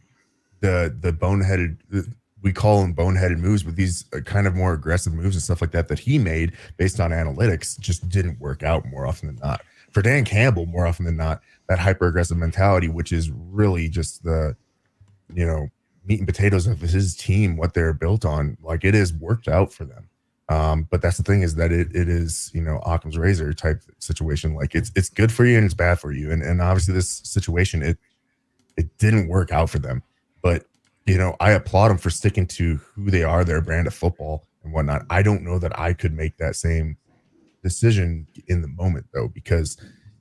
the boneheaded, we call them boneheaded moves, but these kind of more aggressive moves and stuff like that he made based on analytics just didn't work out more often than not. For Dan Campbell, more often than not, that hyper aggressive mentality, which is really just the, meat and potatoes of his team, what they're built on, like, it has worked out for them. But that's the thing, is that it is, Occam's razor type situation. Like, it's good for you and it's bad for you. And obviously this situation, it didn't work out for them, but I applaud them for sticking to who they are, their brand of football, and whatnot. I don't know that I could make that same decision in the moment, though, because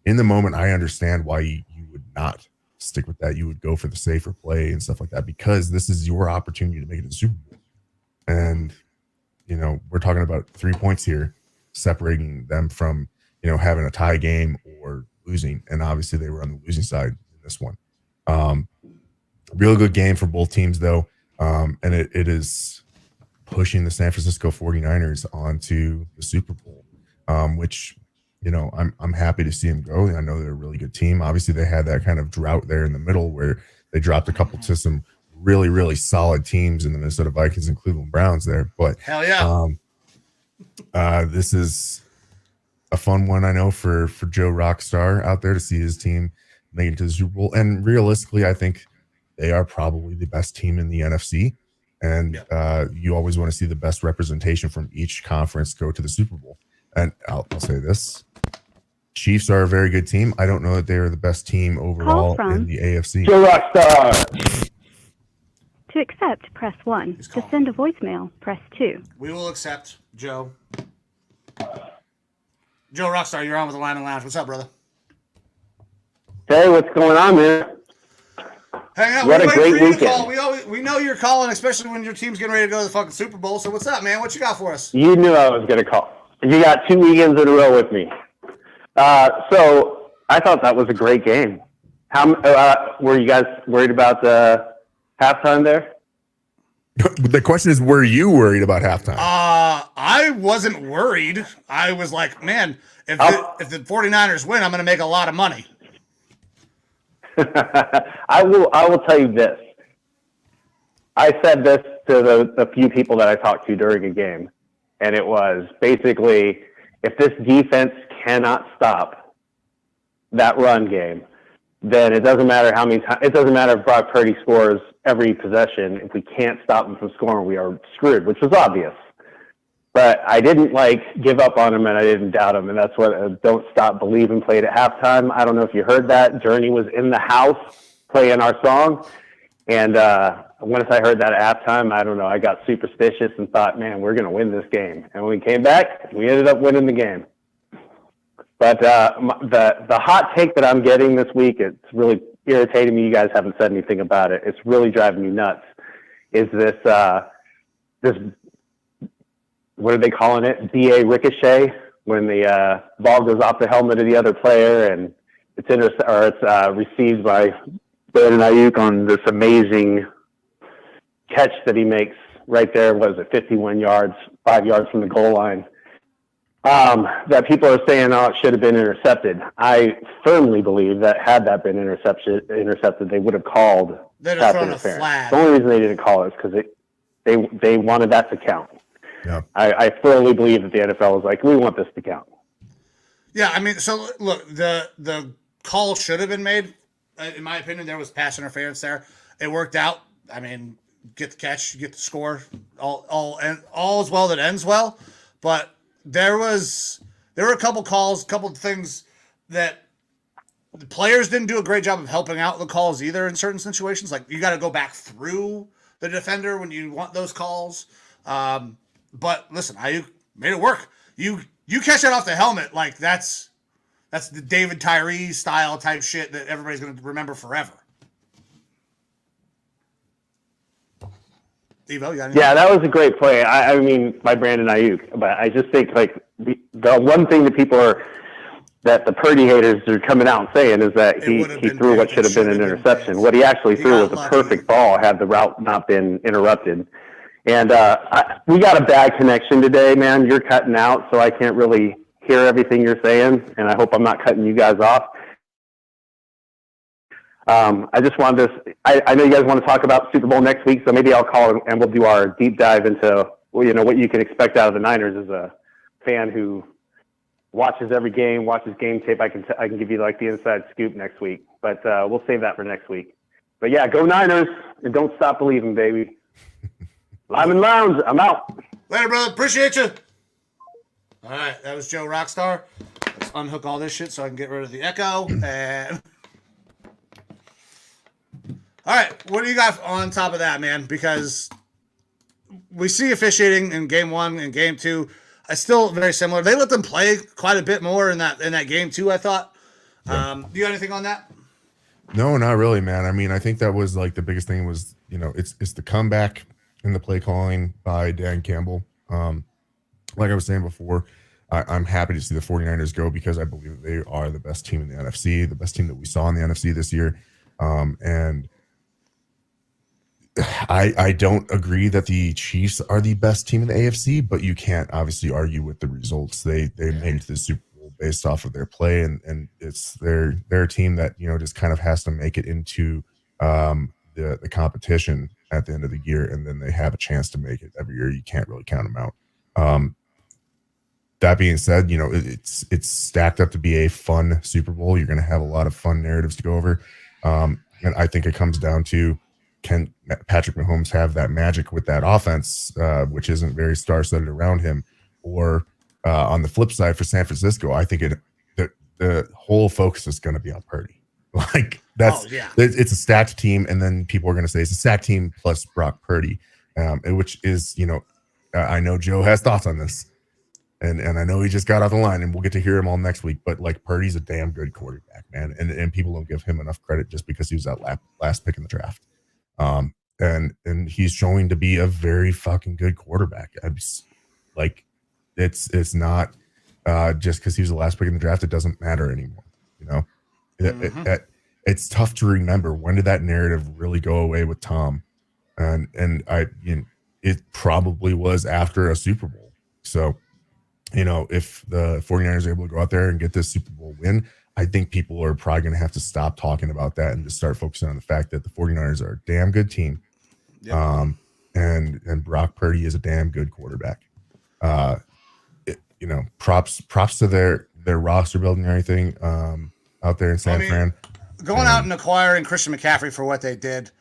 in the moment, I understand why you would not stick with that. You would go for the safer play and stuff like that, because this is your opportunity to make it to the Super Bowl. And, we're talking about 3 points here, separating them from, having a tie game or losing. And obviously they were on the losing side in this one. Real good game for both teams, though. And it is pushing the San Francisco 49ers onto the Super Bowl, which, I'm happy to see them go. I know they're a really good team. Obviously, they had that kind of drought there in the middle where they dropped a couple to some really, really solid teams in the Minnesota Vikings and Cleveland Browns there. But hell yeah, this is a fun one, I know, for Joe Rockstar out there to see his team make it to the Super Bowl. And realistically, I think they are probably the best team in the NFC. And you always want to see the best representation from each conference go to the Super Bowl. And I'll say this. Chiefs are a very good team. I don't know that they're the best team overall in the AFC. Joe Rockstar. To accept, press 1. To send a voicemail, press 2. We will accept, Joe. Joe Rockstar, you're on with the Lineman Lounge. What's up, brother? Hey, what's going on, man? Hang out. What a great weekend. Call. We know you're calling, especially when your team's getting ready to go to the fucking Super Bowl. So what's up, man? What you got for us? You knew I was going to call. You got 2 weekends in a row with me. So I thought that was a great game. How were you guys worried about the halftime there? The question is, were you worried about halftime? I wasn't worried. I was like, man, if the 49ers win, I'm going to make a lot of money. I will tell you this. I said this to the few people that I talked to during a game, and it was basically, if this defense cannot stop that run game, then it doesn't matter how many times. It doesn't matter if Brock Purdy scores every possession. If we can't stop him from scoring, we are screwed, which was obvious. But I didn't give up on him, and I didn't doubt him, and that's what Don't Stop Believing played at halftime. I don't know if you heard that. Journey was in the house playing our song, and once I heard that at halftime, I don't know, I got superstitious and thought, man, we're going to win this game. And when we came back, we ended up winning the game. But the hot take that I'm getting this week, it's really irritating me. You guys haven't said anything about it. It's really driving me nuts. Is this what are they calling it? DA ricochet, when the ball goes off the helmet of the other player and it's received by Brandon Ayuk on this amazing catch that he makes right there. What is it? 51 yards, 5 yards from the goal line. That people are saying, it should have been intercepted. I firmly believe that had that been intercepted, they would have called pass interference. Flag. The only reason they didn't call it is because they wanted that to count. Yeah. I firmly believe that the NFL was like, we want this to count. Yeah, I mean, so look, the call should have been made. In my opinion, there was pass interference there. It worked out. I mean, get the catch, get the score. All is well that ends well. But there were a couple calls, a couple of things that the players didn't do a great job of helping out the calls either in certain situations. Like, you got to go back through the defender when you want those calls. But listen, I made it work. You catch that off the helmet, like that's the David Tyree style type shit that everybody's going to remember forever. Evo, you got anything? Yeah, that was a great play. I mean, by Brandon Ayuk. But I just think the one thing that the Purdy haters are coming out and saying is that he threw what should have been an interception. What he actually threw was a perfect ball had the route not been interrupted. And we got a bad connection today, man. You're cutting out, so I can't really hear everything you're saying, and I hope I'm not cutting you guys off. I just wanted to – I know you guys want to talk about Super Bowl next week, so maybe I'll call and we'll do our deep dive into what you can expect out of the Niners as a fan who watches every game, watches game tape. I can give you the inside scoop next week, but we'll save that for next week. But, yeah, go Niners, and don't stop believing, baby. Lineman Lounge, I'm out. Later, brother. Appreciate you. All right, that was Joe Rockstar. Let's unhook all this shit so I can get rid of the echo. And all right, what do you got on top of that, man? Because we see officiating in game 1 and game 2. It's still very similar. They let them play quite a bit more in that game 2, I thought. Do you have anything on that? No, not really, man. I mean, I think that was like the biggest thing was, it's the comeback in the play calling by Dan Campbell. Like I was saying before, I'm happy to see the 49ers go because I believe that they are the best team in the NFC, the best team that we saw in the NFC this year. And I don't agree that the Chiefs are the best team in the AFC, but you can't obviously argue with the results. They made it to the Super Bowl based off of their play, and it's their team that just kind of has to make it into the competition at the end of the year, and then they have a chance to make it every year. You can't really count them out. That being said, it's stacked up to be a fun Super Bowl. You're going to have a lot of fun narratives to go over, and I think it comes down to, can Patrick Mahomes have that magic with that offense, which isn't very star-studded around him? Or on the flip side for San Francisco, I think the whole focus is going to be on Purdy. Like it's a stacked team, and then people are going to say it's a stacked team plus Brock Purdy, which is, I know Joe has thoughts on this, and I know he just got off the line, and we'll get to hear him all next week. But like, Purdy's a damn good quarterback, man, and people don't give him enough credit just because he was that last pick in the draft. And he's showing to be a very fucking good quarterback. It's not just because he was the last pick in the draft, it doesn't matter anymore. It's tough to remember, when did that narrative really go away with Tom? And it probably was after a Super Bowl. So, if the 49ers are able to go out there and get this Super Bowl win, I think people are probably going to have to stop talking about that and just start focusing on the fact that the 49ers are a damn good team. Yep. And Brock Purdy is a damn good quarterback. Props to their roster building and everything out there in San Fran. Going out and acquiring Christian McCaffrey for what they did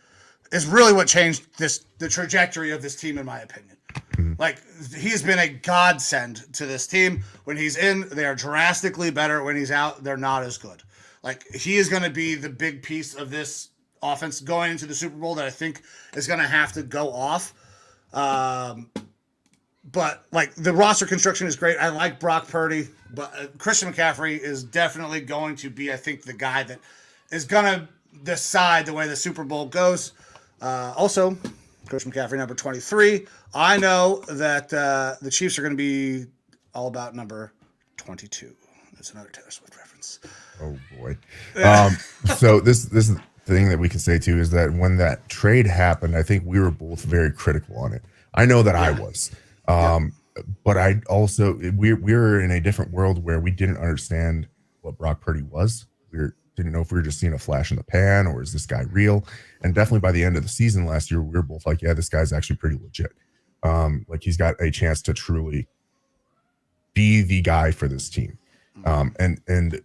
is really what changed the trajectory of this team, in my opinion. Mm-hmm. Like, he's been a godsend to this team. When he's in, they are drastically better. When he's out, they're not as good. Like, he is going to be the big piece of this offense going into the Super Bowl that I think is going to have to go off. But like, the roster construction is great. I like Brock Purdy, but Christian McCaffrey is definitely going to be, I think, the guy that is going to decide the way the Super Bowl goes. Also, Christian McCaffrey, number 23. I know that the Chiefs are going to be all about number 22. That's another Taylor Swift reference. Oh boy. So this is the thing that we can say too, is that when that trade happened, I think we were both very critical on it. I know that I was. But I also, we were in a different world where we didn't understand what Brock Purdy was. Didn't know if we were just seeing a flash in the pan, or is this guy real? And definitely by the end of the season last year, we were both like, yeah, this guy's actually pretty legit. Like, he's got a chance to truly be the guy for this team. And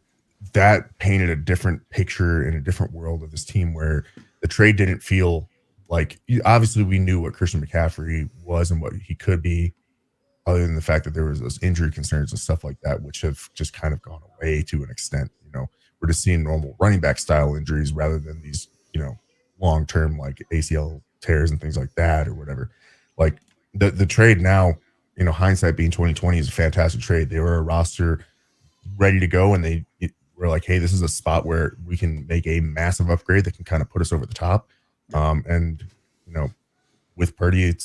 that painted a different picture in a different world of this team, where the trade didn't feel like, obviously we knew what Christian McCaffrey was and what he could be, other than the fact that there was those injury concerns and stuff like that, which have just kind of gone away to an extent. We're just seeing normal running back style injuries rather than these, long-term like ACL tears and things like that or whatever. Like, the trade now, hindsight being 2020, is a fantastic trade. They were a roster ready to go, and they were like, hey, this is a spot where we can make a massive upgrade that can kind of put us over the top. And with Purdy,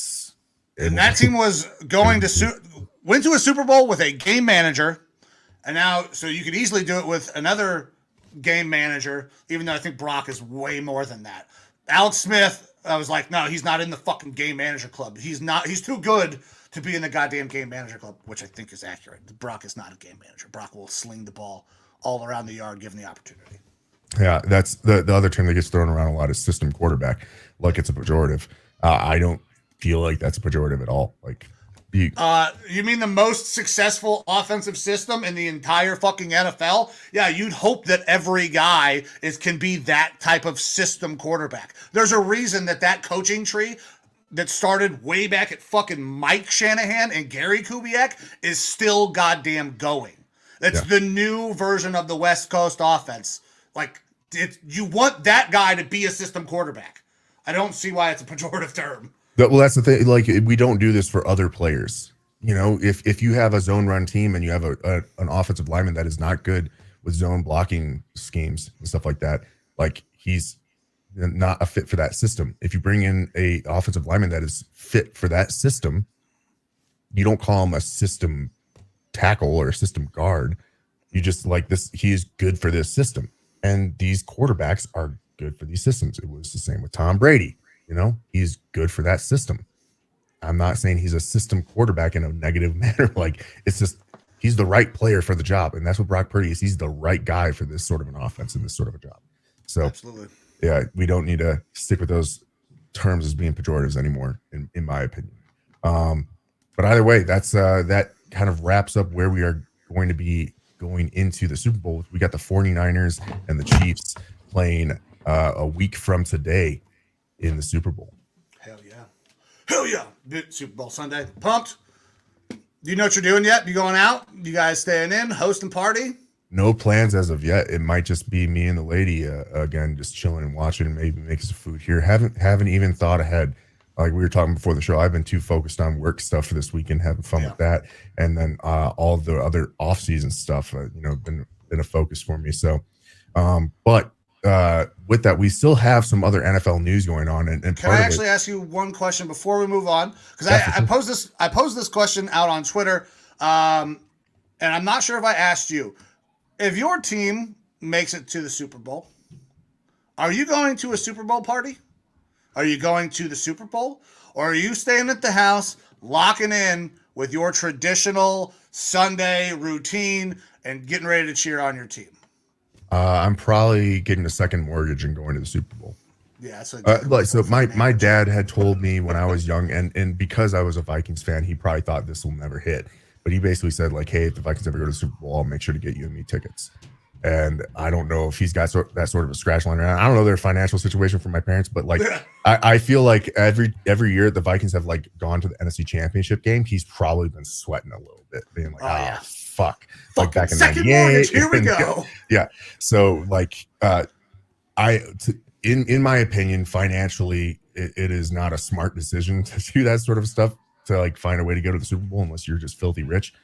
and that team was going to went to a Super Bowl with a game manager, and now, so you could easily do it with another game manager, even though I think Brock is way more than that. Alex Smith, I was like, no, he's not in the fucking game manager club. He's too good to be in the goddamn game manager club, which I think is accurate. Brock is not a game manager. Brock will sling the ball all around the yard given the opportunity. Yeah, that's the other term that gets thrown around a lot is system quarterback, like it's a pejorative. I don't feel like that's a pejorative at all. Like, you mean the most successful offensive system in the entire fucking NFL? Yeah, you'd hope that every guy can be that type of system quarterback. There's a reason that coaching tree that started way back at fucking Mike Shanahan and Gary Kubiak is still goddamn going. It's the new version of the West Coast offense. Like, you want that guy to be a system quarterback. I don't see why it's a pejorative term. Well, that's the thing. Like, we don't do this for other players. You know, if you have a zone run team and you have an offensive lineman that is not good with zone blocking schemes and stuff like that, like he's not a fit for that system. If you bring in a offensive lineman that is fit for that system, you don't call him a system tackle or a system guard. You just like this. He is good for this system, and these quarterbacks are good for these systems. It was the same with Tom Brady. You know, he's good for that system. I'm not saying he's a system quarterback in a negative manner. Like, it's just he's the right player for the job, and that's what Brock Purdy is. He's the right guy for this sort of an offense and this sort of a job. So, absolutely, yeah, we don't need to stick with those terms as being pejoratives anymore, in my opinion. But either way, that's that kind of wraps up where we are going to be going into the Super Bowl. We got the 49ers and the Chiefs playing a week from today in the Super Bowl. Hell yeah. Hell yeah. Super Bowl Sunday. Pumped. Do you know what you're doing yet? You going out? You guys staying in, hosting party? No plans as of yet. It might just be me and the lady again, just chilling and watching and maybe making some food here. Haven't even thought ahead. Like we were talking before the show, I've been too focused on work stuff for this weekend, having fun with that, and then all the other off-season stuff, been a focus for me. So, but with that, we still have some other NFL news going on. And can I actually ask you one question before we move on? Because I posed this question out on Twitter, and I'm not sure if I asked you. If your team makes it to the Super Bowl, are you going to a Super Bowl party? Are you going to the Super Bowl? Or are you staying at the house, locking in with your traditional Sunday routine and getting ready to cheer on your team? I'm probably getting a second mortgage and going to the Super Bowl. Yeah, so my dad had told me when I was young, and because I was a Vikings fan, he probably thought this will never hit. But he basically said, like, hey, if the Vikings ever go to the Super Bowl, I'll make sure to get you and me tickets. And I don't know if he's got that sort of a scratch line around. I don't know their financial situation for my parents, but like I feel like every year the Vikings have like gone to the NFC Championship game, he's probably been sweating a little bit, being like, fuck. Like back in second mortgage, here we go. Yeah. So like in my opinion, financially, it is not a smart decision to do that sort of stuff, to like find a way to go to the Super Bowl unless you're just filthy rich.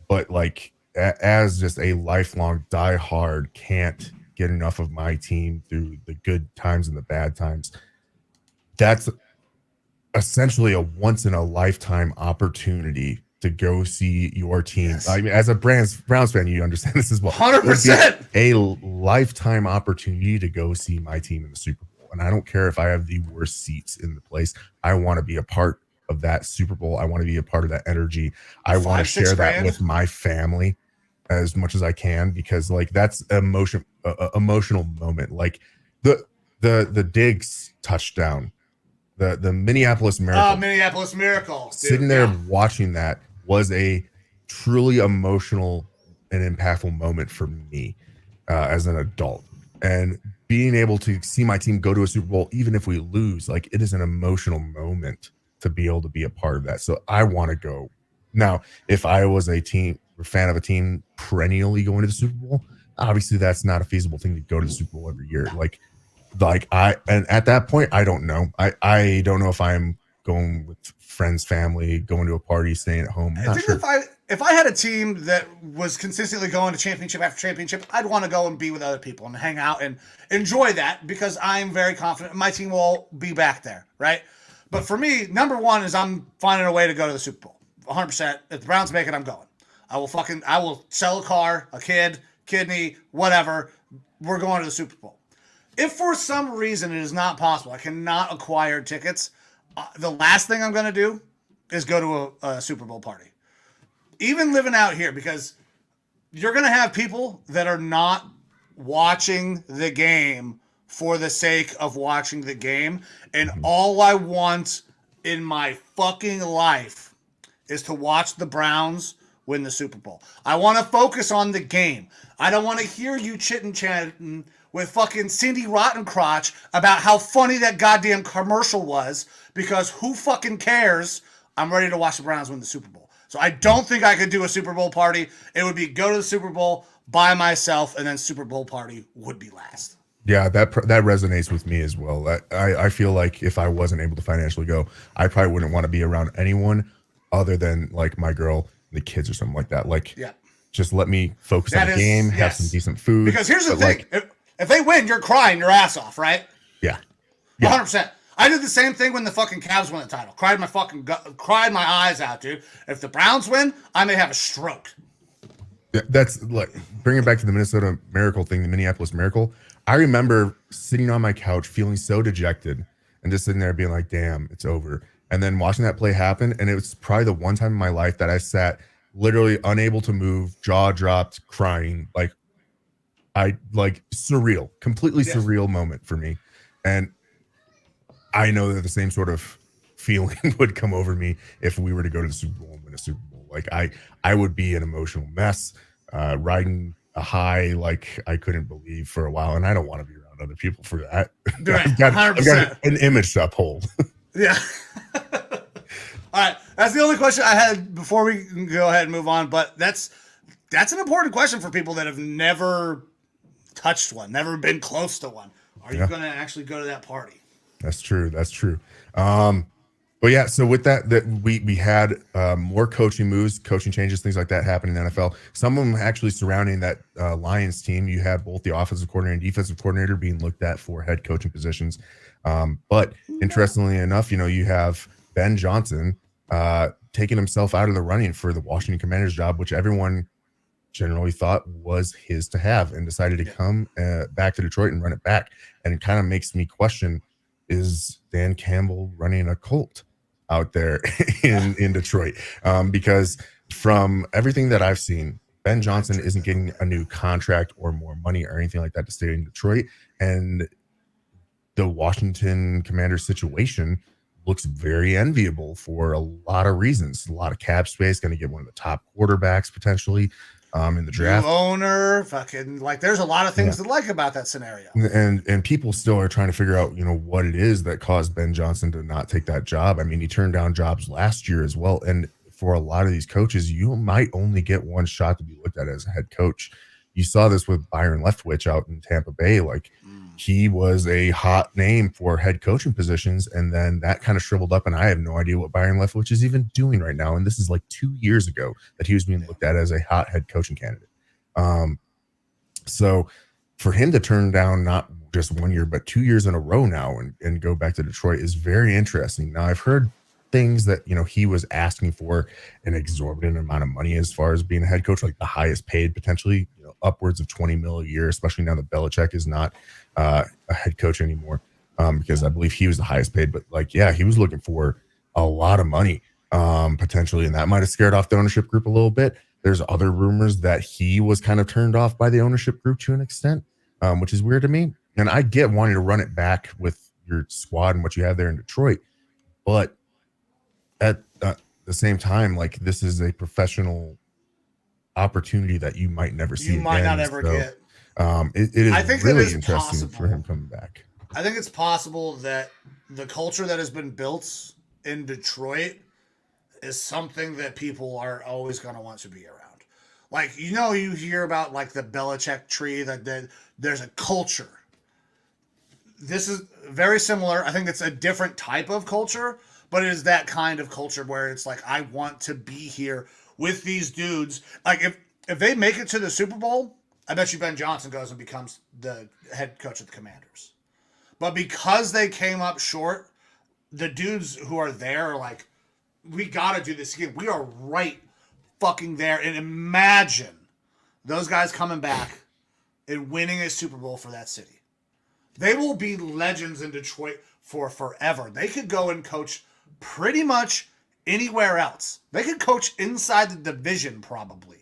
But like as just a lifelong diehard, can't get enough of my team through the good times and the bad times. That's essentially a once in a lifetime opportunity to go see your team. Yes. I mean, as a Browns fan, you understand this as well. 100%. A lifetime opportunity to go see my team in the Super Bowl. And I don't care if I have the worst seats in the place. I want to be a part of that Super Bowl. I want to be a part of that energy. I want to share that with my family as much as I can, because like that's emotional moment. Like the Diggs touchdown, the Minneapolis Miracle. Oh, Minneapolis Miracle. Dude, sitting there watching that was a truly emotional and impactful moment for me as an adult. And being able to see my team go to a Super Bowl, even if we lose, like it is an emotional moment to be able to be a part of that. So I want to go. Now, if I was a fan of a team perennially going to the Super Bowl, obviously that's not a feasible thing to go to the Super Bowl every year. And at that point, I don't know. I don't know if I'm going with friends, family, going to a party, staying at home. I'm not sure. If I had a team that was consistently going to championship after championship, I'd want to go and be with other people and hang out and enjoy that, because I'm very confident my team will be back there, right? But for me, number one is I'm finding a way to go to the Super Bowl. 100%. If the Browns make it, I'm going. I will sell a car, a kid, kidney, whatever. We're going to the Super Bowl. If for some reason it is not possible, I cannot acquire tickets, the last thing I'm going to do is go to a Super Bowl party. Even living out here, because you're going to have people that are not watching the game for the sake of watching the game. And all I want in my fucking life is to watch the Browns win the Super Bowl. I want to focus on the game. I don't want to hear you chitting with fucking Cindy Rottencrotch about how funny that goddamn commercial was, because who fucking cares? I'm ready to watch the Browns win the Super Bowl. So I don't think I could do a Super Bowl party. It would be go to the Super Bowl by myself, and then Super Bowl party would be last. Yeah, that resonates with me as well. I feel like if I wasn't able to financially go, I probably wouldn't want to be around anyone other than like my girl, the kids, or something like that. Like, Yeah. just let me focus That on the is- game, have yes. some decent food. Because here's the but, thing: like, if they win, you're crying your ass off, right? yeah, yeah, 100%. I did the same thing when the fucking Cavs won the title. Cried my eyes out, dude. If the Browns win, I may have a stroke. yeah. That's like bringing it back to the Minnesota Miracle thing, the Minneapolis Miracle. I remember sitting on my couch feeling so dejected and just sitting there being like, damn, it's over. And then watching that play happen. And it was probably the one time in my life that I sat literally unable to move, jaw dropped, crying. Like, surreal, completely surreal moment for me. And I know that the same sort of feeling would come over me if we were to go to the Super Bowl and win a Super Bowl. Like, I would be an emotional mess, riding a high like I couldn't believe for a while, and I don't want to be around other people for that. Right, I've got an image to uphold. Yeah. All right. That's the only question I had before we can go ahead and move on. But that's an important question for people that have never touched one, never been close to one. Are you going to actually go to that party? That's true. That's true. But yeah, so with that we had more coaching moves, coaching changes, things like that happen in the NFL. Some of them actually surrounding that Lions team. You had both the offensive coordinator and defensive coordinator being looked at for head coaching positions. But interestingly enough, you have Ben Johnson taking himself out of the running for the Washington Commanders job, which everyone generally thought was his to have, and decided to come back to Detroit and run it back. And it kind of makes me question, is Dan Campbell running a cult out there in Detroit? Because from everything that I've seen, Ben Johnson isn't getting a new contract or more money or anything like that to stay in Detroit. And the Washington Commanders situation looks very enviable for a lot of reasons. A lot of cap space, going to get one of the top quarterbacks potentially in the draft. New owner, fucking, like, there's a lot of things to like about that scenario. And people still are trying to figure out, what it is that caused Ben Johnson to not take that job. I mean, he turned down jobs last year as well. And for a lot of these coaches, you might only get one shot to be looked at as a head coach. You saw this with Byron Leftwich out in Tampa Bay. Like, he was a hot name for head coaching positions, and then that kind of shriveled up, and I have no idea what Byron Leftwich is even doing right now. And this is like 2 years ago that he was being looked at as a hot head coaching candidate. So for him to turn down not just 1 year, but 2 years in a row now and go back to Detroit is very interesting. Now, I've heard things that, he was asking for an exorbitant amount of money as far as being a head coach, like the highest paid, potentially, upwards of $20 million a year, especially now that Belichick is not a head coach anymore, because I believe he was the highest paid. But he was looking for a lot of money potentially, and that might have scared off the ownership group a little bit. There's other rumors that he was kind of turned off by the ownership group to an extent, which is weird to me. And I get wanting to run it back with your squad and what you have there in Detroit, but at the same time, this is a professional opportunity that you might never see. You might not ever get. It is, I think really that is interesting possible for him coming back. I think it's possible that the culture that has been built in Detroit is something that people are always going to want to be around. Like, you hear about the Belichick tree, that there's a culture. This is very similar. I think it's a different type of culture, but it is that kind of culture where it's like, I want to be here with these dudes. Like, if they make it to the Super Bowl, I bet you Ben Johnson goes and becomes the head coach of the Commanders. But because they came up short, the dudes who are there are like, we got to do this again. We are right fucking there. And imagine those guys coming back and winning a Super Bowl for that city. They will be legends in Detroit for forever. They could go and coach pretty much anywhere else. They could coach inside the division probably.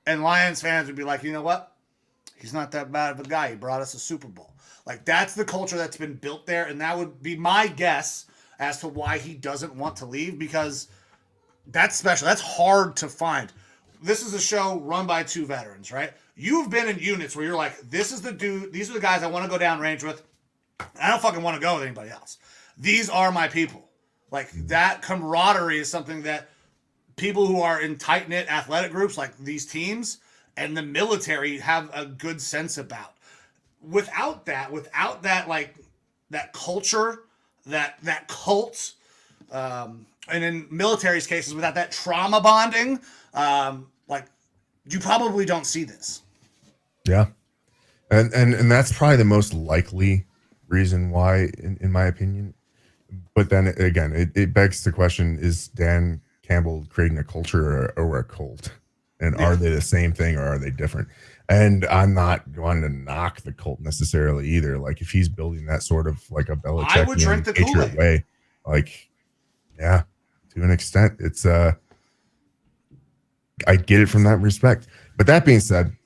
And Lions fans would be like, you know what? He's not that bad of a guy. He brought us a Super Bowl. That's the culture that's been built there. And that would be my guess as to why he doesn't want to leave, because that's special. That's hard to find. This is a show run by two veterans, right? You've been in units where you're like, this is the dude, these are the guys I want to go down range with. I don't fucking want to go with anybody else. These are my people. That camaraderie is something that people who are in tight-knit athletic groups, like these teams, and the military have a good sense about. without that like that culture, that cult, and in military's cases, without that trauma bonding, like you probably don't see this. Yeah. And that's probably the most likely reason why, in my opinion. But then again, it begs the question: is Dan Campbell creating a culture or a cult? And are they the same thing or are they different? And I'm not going to knock the cult necessarily either. Like if he's building that sort of like a Belichick I would drink the Kool-Aid way, like yeah, to an extent, it's I get it from that respect. But that being said,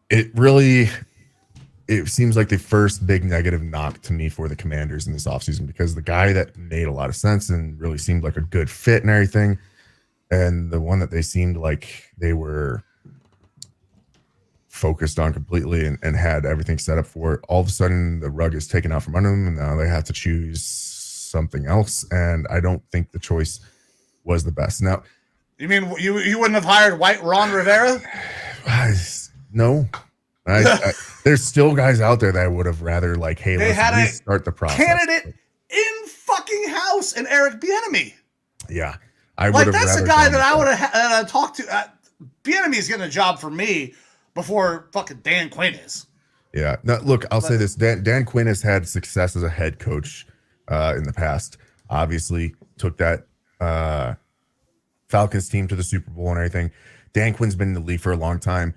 it seems like the first big negative knock to me for the Commanders in this offseason, because the guy that made a lot of sense and really seemed like a good fit and everything, and the one that they seemed like they were focused on completely and had everything set up for, all of a sudden the rug is taken out from under them and now they have to choose something else. And I don't think the choice was the best. Now, you mean you wouldn't have hired White Ron Rivera? No. There's still guys out there that I would have rather like, hey, they let's restart the process. Candidate in fucking house and Eric Bieniemy. Yeah, I would like have. That's the guy that I would have talked to. Bieniemy's getting a job for me before fucking Dan Quinn is. Yeah. No, look, I'll say this: Dan Quinn has had success as a head coach in the past. Obviously, took that Falcons team to the Super Bowl and everything. Dan Quinn's been in the league for a long time.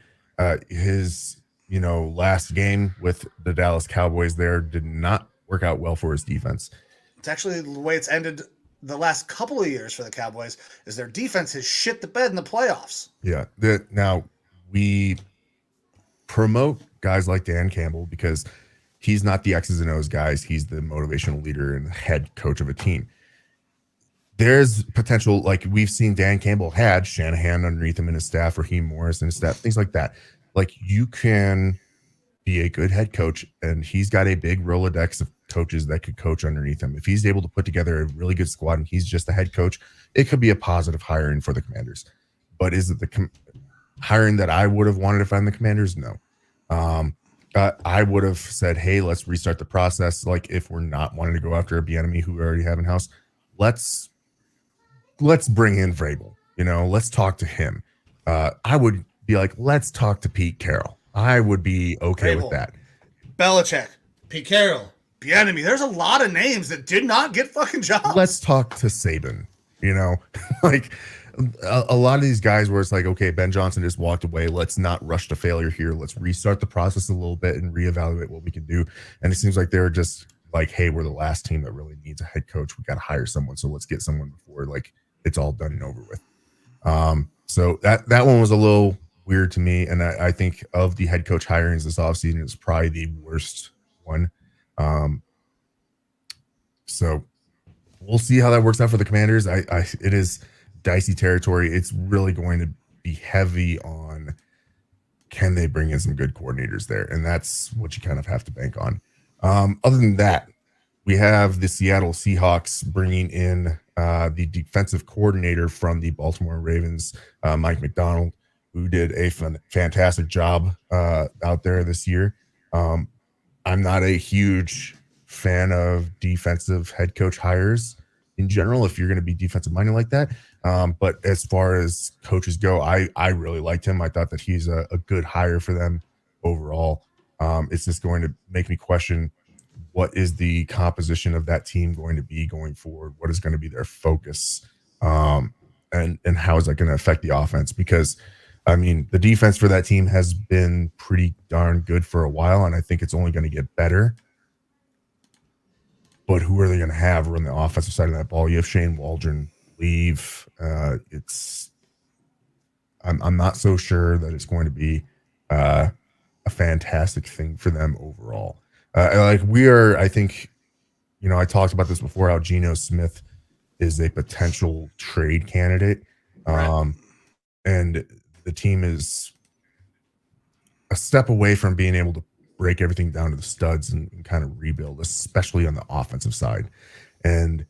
His last game with the Dallas Cowboys there did not work out well for his defense. It's actually the way it's ended the last couple of years for the Cowboys is their defense has shit the bed in the playoffs. Yeah. Now we promote guys like Dan Campbell because he's not the X's and O's guys. He's the motivational leader and head coach of a team. There's potential, like we've seen Dan Campbell had Shanahan underneath him and his staff, Raheem Morris and his staff, things like that. Like you can be a good head coach, and he's got a big Rolodex of coaches that could coach underneath him. If he's able to put together a really good squad and he's just a head coach, it could be a positive hiring for the Commanders. But is it the hiring that I would have wanted if I'm the Commanders? No. I would have said, hey, let's restart the process. Like if we're not wanting to go after a Bieniemy who we already have in house, let's bring in Vrabel. Let's talk to him. I would be like, let's talk to Pete Carroll. I would be okay with that. Belichick, Pete Carroll, Bieniemy. There's a lot of names that did not get fucking jobs. Let's talk to Saban. Like a lot of these guys where it's like, okay, Ben Johnson just walked away. Let's not rush to failure here. Let's restart the process a little bit and reevaluate what we can do. And it seems like they're just like, hey, we're the last team that really needs a head coach. We got to hire someone. So let's get someone before like it's all done and over with. So that one was a little weird to me. And I think of the head coach hirings this offseason, it's probably the worst one. So we'll see how that works out for the Commanders. It is dicey territory. It's really going to be heavy on, can they bring in some good coordinators there? And that's what you kind of have to bank on. Other than that, we have the Seattle Seahawks bringing in the defensive coordinator from the Baltimore Ravens, Mike McDonald, who did a fantastic job out there this year. I'm not a huge fan of defensive head coach hires in general, if you're going to be defensive minded like that. But as far as coaches go, I really liked him. I thought that he's a good hire for them overall. It's just going to make me question, what is the composition of that team going to be going forward? What is going to be their focus? And how is that going to affect the offense? Because, I mean, the defense for that team has been pretty darn good for a while, and I think it's only going to get better. But who are they going to have run the offensive side of that ball? You have Shane Waldron leave. I'm not so sure that it's going to be a fantastic thing for them overall. I think, I talked about this before, how Geno Smith is a potential trade candidate. Right. And the team is a step away from being able to break everything down to the studs and kind of rebuild, especially on the offensive side. And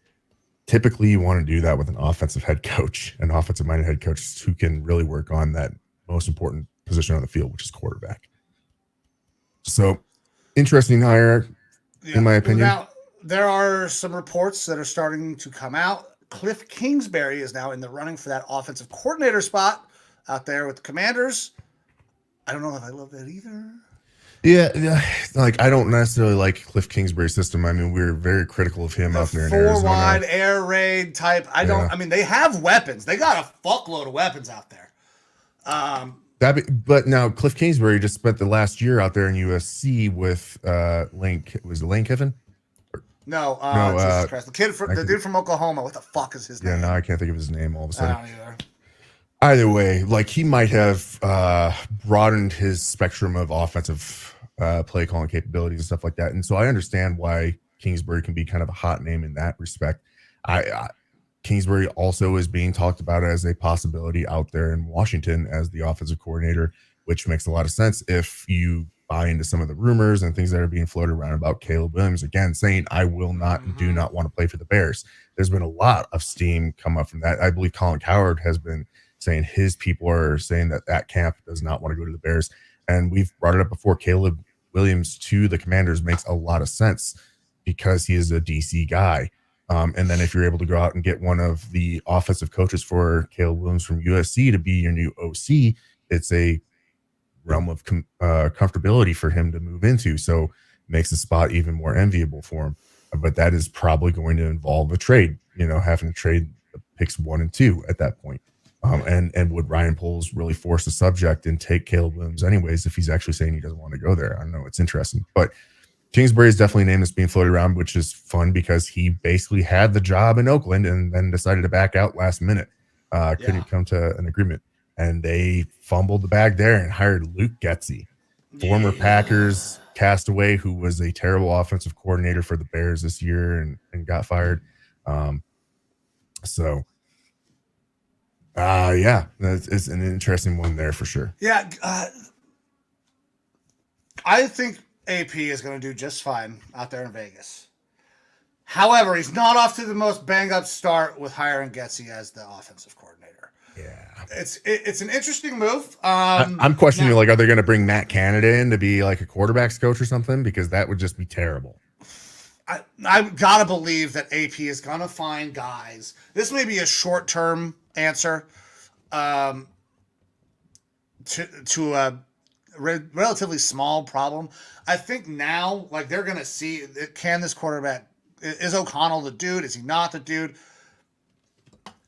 typically you want to do that with an offensive head coach, an offensive minded head coach who can really work on that most important position on the field, which is quarterback. So interesting hire, in my opinion. Now, there are some reports that are starting to come out. Cliff Kingsbury is now in the running for that offensive coordinator spot out there with the Commanders. I don't know if I love that either. Yeah, like I don't necessarily like Cliff Kingsbury's system. I mean, we're very critical of him out there in Arizona. 4-wide air raid type. I mean, they have weapons. They got a fuckload of weapons out there. But now Cliff Kingsbury just spent the last year out there in USC with Lane Kiffin? No, Jesus Christ. The dude from Oklahoma. What the fuck is his name? Yeah, no, I can't think of his name all of a sudden. I don't either. Either way, like he might have broadened his spectrum of offensive play calling capabilities and stuff like that. And so I understand why Kingsbury can be kind of a hot name in that respect. Kingsbury also is being talked about as a possibility out there in Washington as the offensive coordinator, which makes a lot of sense if you buy into some of the rumors and things that are being floated around about Caleb Williams, again, saying, I will not and do not want to play for the Bears. There's been a lot of steam come up from that. I believe Colin Cowherd has been saying his people are saying that camp does not want to go to the Bears. And we've brought it up before. Caleb Williams to the Commanders makes a lot of sense because he is a DC guy. And then if you're able to go out and get one of the offensive coaches for Caleb Williams from USC to be your new OC, it's a realm of comfortability for him to move into. So makes the spot even more enviable for him. But that is probably going to involve a trade, having to trade the picks 1 and 2 at that point. And would Ryan Poles really force the subject and take Caleb Williams anyways if he's actually saying he doesn't want to go there? I don't know. It's interesting. But Kingsbury is definitely a name that's being floated around, which is fun because he basically had the job in Oakland and then decided to back out last minute. Couldn't come to an agreement. And they fumbled the bag there and hired Luke Getsy, former Packers castaway who was a terrible offensive coordinator for the Bears this year and got fired. It's an interesting one there for sure. Yeah, I think AP is going to do just fine out there in Vegas. However, he's not off to the most banged up start with hiring Getsy as the offensive coordinator. Yeah, it's an interesting move. I'm questioning are they going to bring Matt Canada in to be like a quarterback's coach or something? Because that would just be terrible. I've got to believe that AP is going to find guys. This may be a short-term answer to a relatively small problem. I think now, they're going to see, can this quarterback, is O'Connell the dude? Is he not the dude?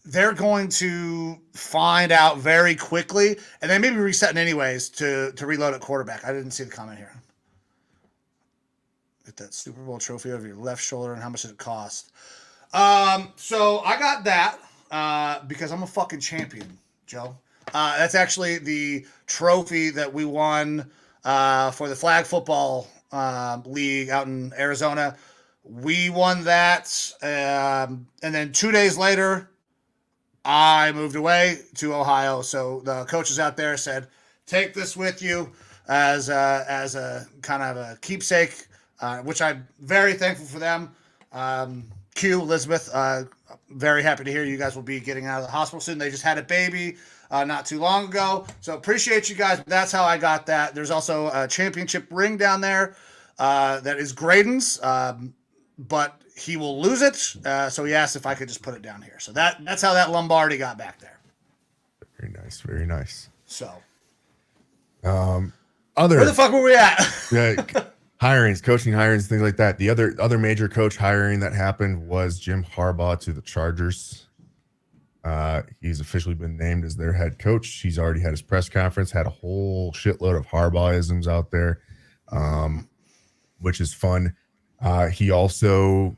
They're going to find out very quickly, and they may be resetting anyways to reload at quarterback. I didn't see the comment here. Get that Super Bowl trophy over your left shoulder, and how much did it cost? So I got that because I'm a fucking champion, Joe. That's actually the trophy that we won for the flag football league out in Arizona. We won that, and then 2 days later, I moved away to Ohio. So the coaches out there said, take this with you as a kind of a keepsake, which I'm very thankful for them. Q, Elizabeth, very happy to hear you guys will be getting out of the hospital soon. They just had a baby not too long ago. So appreciate you guys. That's how I got that. There's also a championship ring down there that is Graydon's, but he will lose it. So he asked if I could just put it down here. So that's how that Lombardi got back there. Very nice. Very nice. So where the fuck were we at? Hirings, coaching hirings, things like that. The other major coach hiring that happened was Jim Harbaugh to the Chargers. He's officially been named as their head coach. He's already had his press conference, had a whole shitload of Harbaughisms out there, which is fun. He also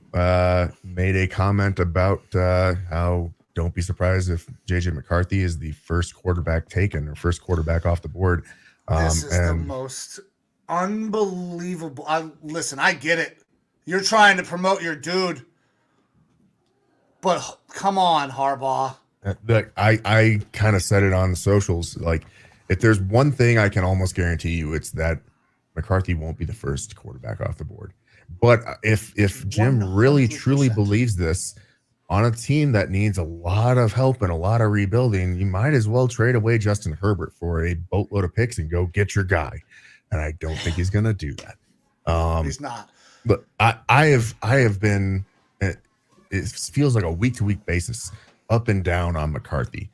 made a comment about how don't be surprised if JJ McCarthy is the first quarterback taken or first quarterback off the board. This is the most unbelievable. Listen, I get it. You're trying to promote your dude, but come on, Harbaugh. I kind of said it on the socials. Like, if there's one thing I can almost guarantee you, it's that McCarthy won't be the first quarterback off the board. But if Jim 100%. Really truly believes this on a team that needs a lot of help and a lot of rebuilding, you might as well trade away Justin Herbert for a boatload of picks and go get your guy. And I don't think he's going to do that. He's not. But I have been. It feels like a week to week basis, up and down on McCarthy.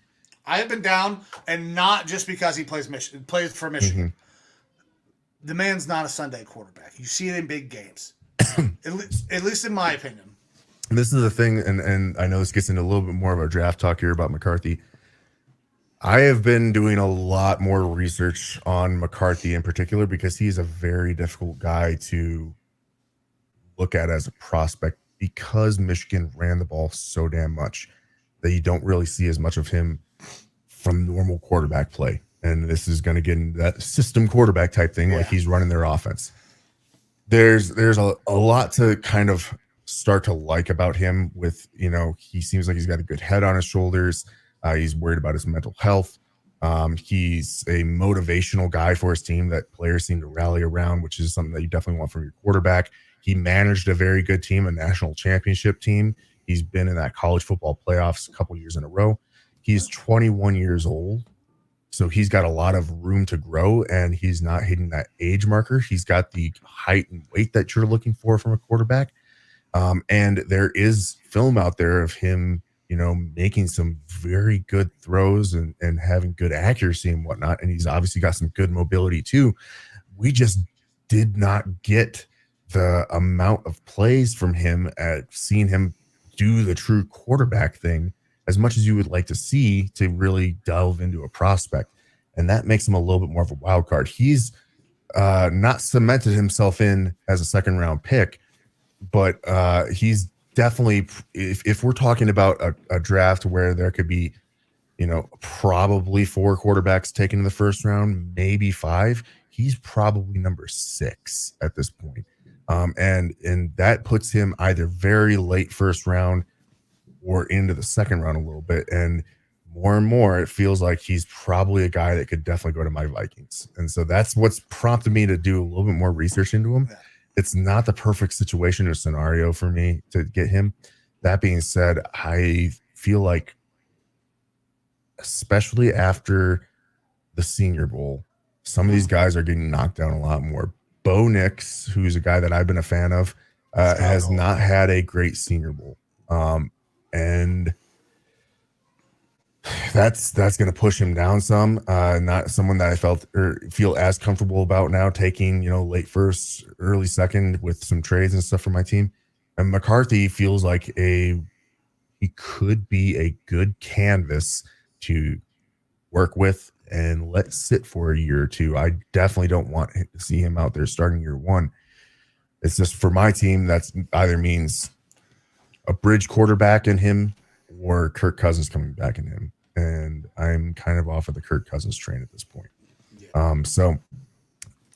I have been down, and not just because he plays for Michigan. Mm-hmm. The man's not a Sunday quarterback. You see it in big games, at least in my opinion. This is the thing, and I know this gets into a little bit more of our draft talk here about McCarthy. I have been doing a lot more research on McCarthy in particular because he's a very difficult guy to look at as a prospect because Michigan ran the ball so damn much that you don't really see as much of him from normal quarterback play. And this is going to get into that system quarterback type thing, like he's running their offense. There's a lot to kind of start to like about him with, he seems like he's got a good head on his shoulders. He's worried about his mental health. He's a motivational guy for his team that players seem to rally around, which is something that you definitely want from your quarterback. He managed a very good team, a national championship team. He's been in that college football playoffs a couple years in a row. He's 21 years old, so he's got a lot of room to grow, and he's not hitting that age marker. He's got the height and weight that you're looking for from a quarterback. And there is film out there of him, making some very good throws and having good accuracy and whatnot. And he's obviously got some good mobility too. We just did not get the amount of plays from him at seeing him do the true quarterback thing as much as you would like to see to really delve into a prospect. And that makes him a little bit more of a wild card. He's not cemented himself in as a second round pick, but he's definitely, if we're talking about a draft where there could be, probably 4 quarterbacks taken in the first round, maybe 5, he's probably number 6 at this point. And that puts him either very late first round or into the second round a little bit. And more, it feels like he's probably a guy that could definitely go to my Vikings. And so that's what's prompted me to do a little bit more research into him. It's not the perfect situation or scenario for me to get him. That being said, I feel like, especially after the Senior Bowl, some of these guys are getting knocked down a lot more. Bo Nix, who's a guy that I've been a fan of, has not had a great Senior Bowl. And that's going to push him down some. Not someone that I feel as comfortable about now taking, late first, early second with some trades and stuff for my team. And McCarthy feels like he could be a good canvas to work with and let sit for a year or two. I definitely don't want to see him out there starting year 1. It's just for my team, that's either means a bridge quarterback in him or Kirk Cousins coming back in him. And I'm kind of off of the Kirk Cousins train at this point. So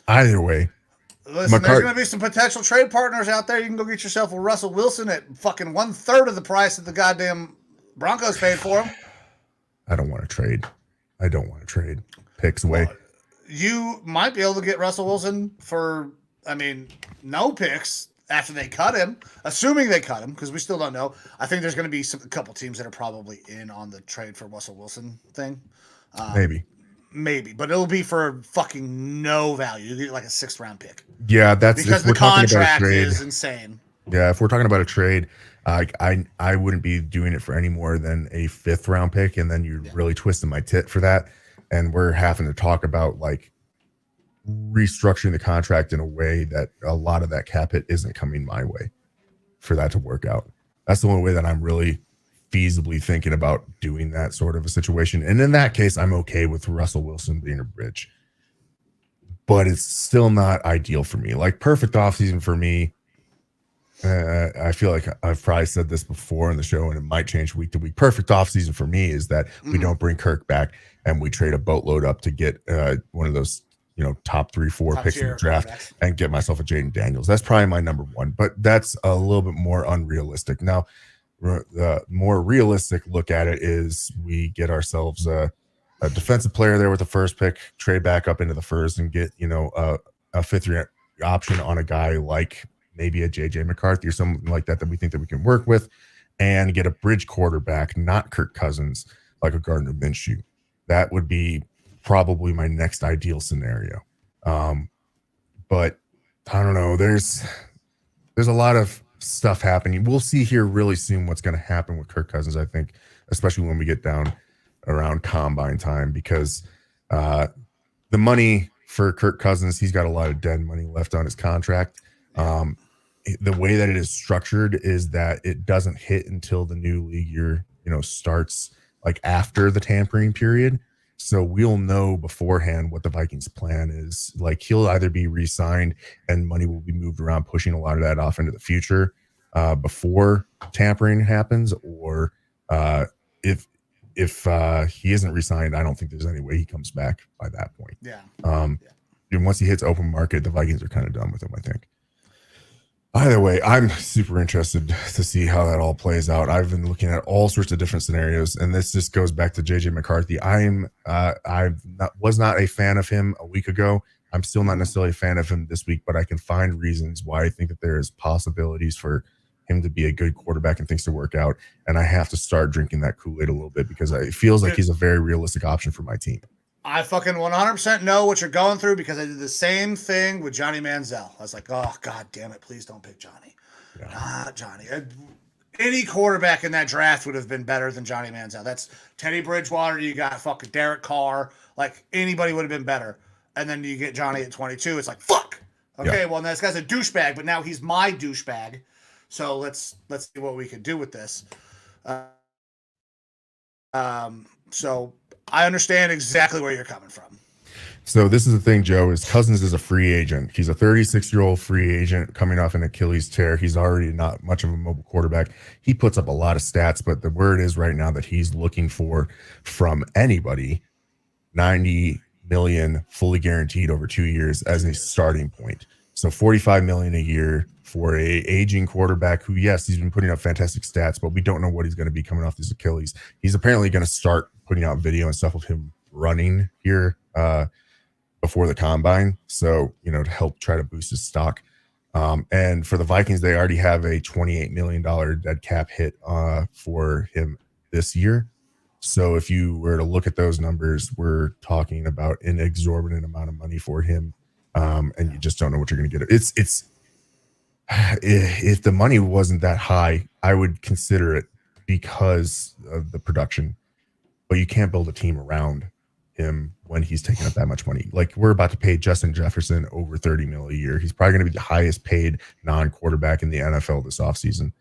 either way, listen, there's going to be some potential trade partners out there. You can go get yourself a Russell Wilson at fucking 1/3 of the price that the goddamn Broncos paid for him. I don't want to trade. Picks away. Well, you might be able to get Russell Wilson for, no picks after they cut him, assuming they cut him, because we still don't know. I think there's going to be a couple teams that are probably in on the trade for Russell Wilson thing. Maybe, but it'll be for fucking no value. You get like a 6th round pick. Yeah, that's because the contract is insane. Yeah, if we're talking about a trade, I wouldn't be doing it for any more than a 5th round pick, and then you're really twisting my tit for that. And we're having to talk about like restructuring the contract in a way that a lot of that cap hit isn't coming my way for that to work out. That's the only way that I'm really feasibly thinking about doing that sort of a situation. And in that case, I'm okay with Russell Wilson being a bridge, but it's still not ideal for me. Like perfect offseason for me. I feel like I've probably said this before in the show, and it might change week to week. Perfect offseason for me is that we don't bring Kirk back and we trade a boatload up to get one of those, top 3-4 picks in the draft and get myself a Jaden Daniels. That's probably my number 1, but that's a little bit more unrealistic. Now, the more realistic look at it is we get ourselves a defensive player there with the first pick, trade back up into the first and get, a 5th option on a guy like maybe a JJ McCarthy or something like that we think that we can work with, and get a bridge quarterback, not Kirk Cousins, like a Gardner Minshew. That would be probably my next ideal scenario. But I don't know. There's a lot of stuff happening. We'll see here really soon what's going to happen with Kirk Cousins, I think, especially when we get down around combine time, because the money for Kirk Cousins, he's got a lot of dead money left on his contract. The way that it is structured is that it doesn't hit until the new league year, starts like after the tampering period. So we'll know beforehand what the Vikings plan is. Like, he'll either be re-signed and money will be moved around, pushing a lot of that off into the future before tampering happens, or if he isn't re-signed, I don't think there's any way he comes back by that point. And once he hits open market, the Vikings are kind of done with him, I think. Either way, I'm super interested to see how that all plays out. I've been looking at all sorts of different scenarios, and this just goes back to JJ McCarthy. Was not a fan of him a week ago. I'm still not necessarily a fan of him this week, but I can find reasons why I think that there is possibilities for him to be a good quarterback and things to work out. And I have to start drinking that Kool-Aid a little bit, because it feels like he's a very realistic option for my team. I fucking 100% know what you're going through, because I did the same thing with Johnny Manziel. I was like, oh, God damn it, please don't pick Johnny. Yeah. Not Johnny. Any quarterback in that draft would have been better than Johnny Manziel. That's Teddy Bridgewater. You got fucking Derek Carr. Like, anybody would have been better. And then you get Johnny at 22. It's like, fuck. Okay, well, this guy's a douchebag, but now he's my douchebag. So let's see what we can do with this. So I understand exactly where you're coming from. So this is the thing, Joe, is Cousins is a free agent. He's a 36-year-old free agent coming off an Achilles tear. He's already not much of a mobile quarterback. He puts up a lot of stats, but the word is right now that he's looking for, from anybody, $90 million fully guaranteed over 2 years as a starting point. So $45 million a year for a aging quarterback who, yes, he's been putting up fantastic stats, but we don't know what he's going to be coming off these Achilles. He's apparently going to start putting out video and stuff of him running here before the combine. So, to help try to boost his stock. And for the Vikings, they already have a $28 million dead cap hit for him this year. So if you were to look at those numbers, we're talking about an exorbitant amount of money for him. And you just don't know what you're going to get. If the money wasn't that high, I would consider it because of the production, but you can't build a team around him when he's taking up that much money. Like, we're about to pay Justin Jefferson over $30 million a year. He's probably going to be the highest paid non-quarterback in the NFL this offseason.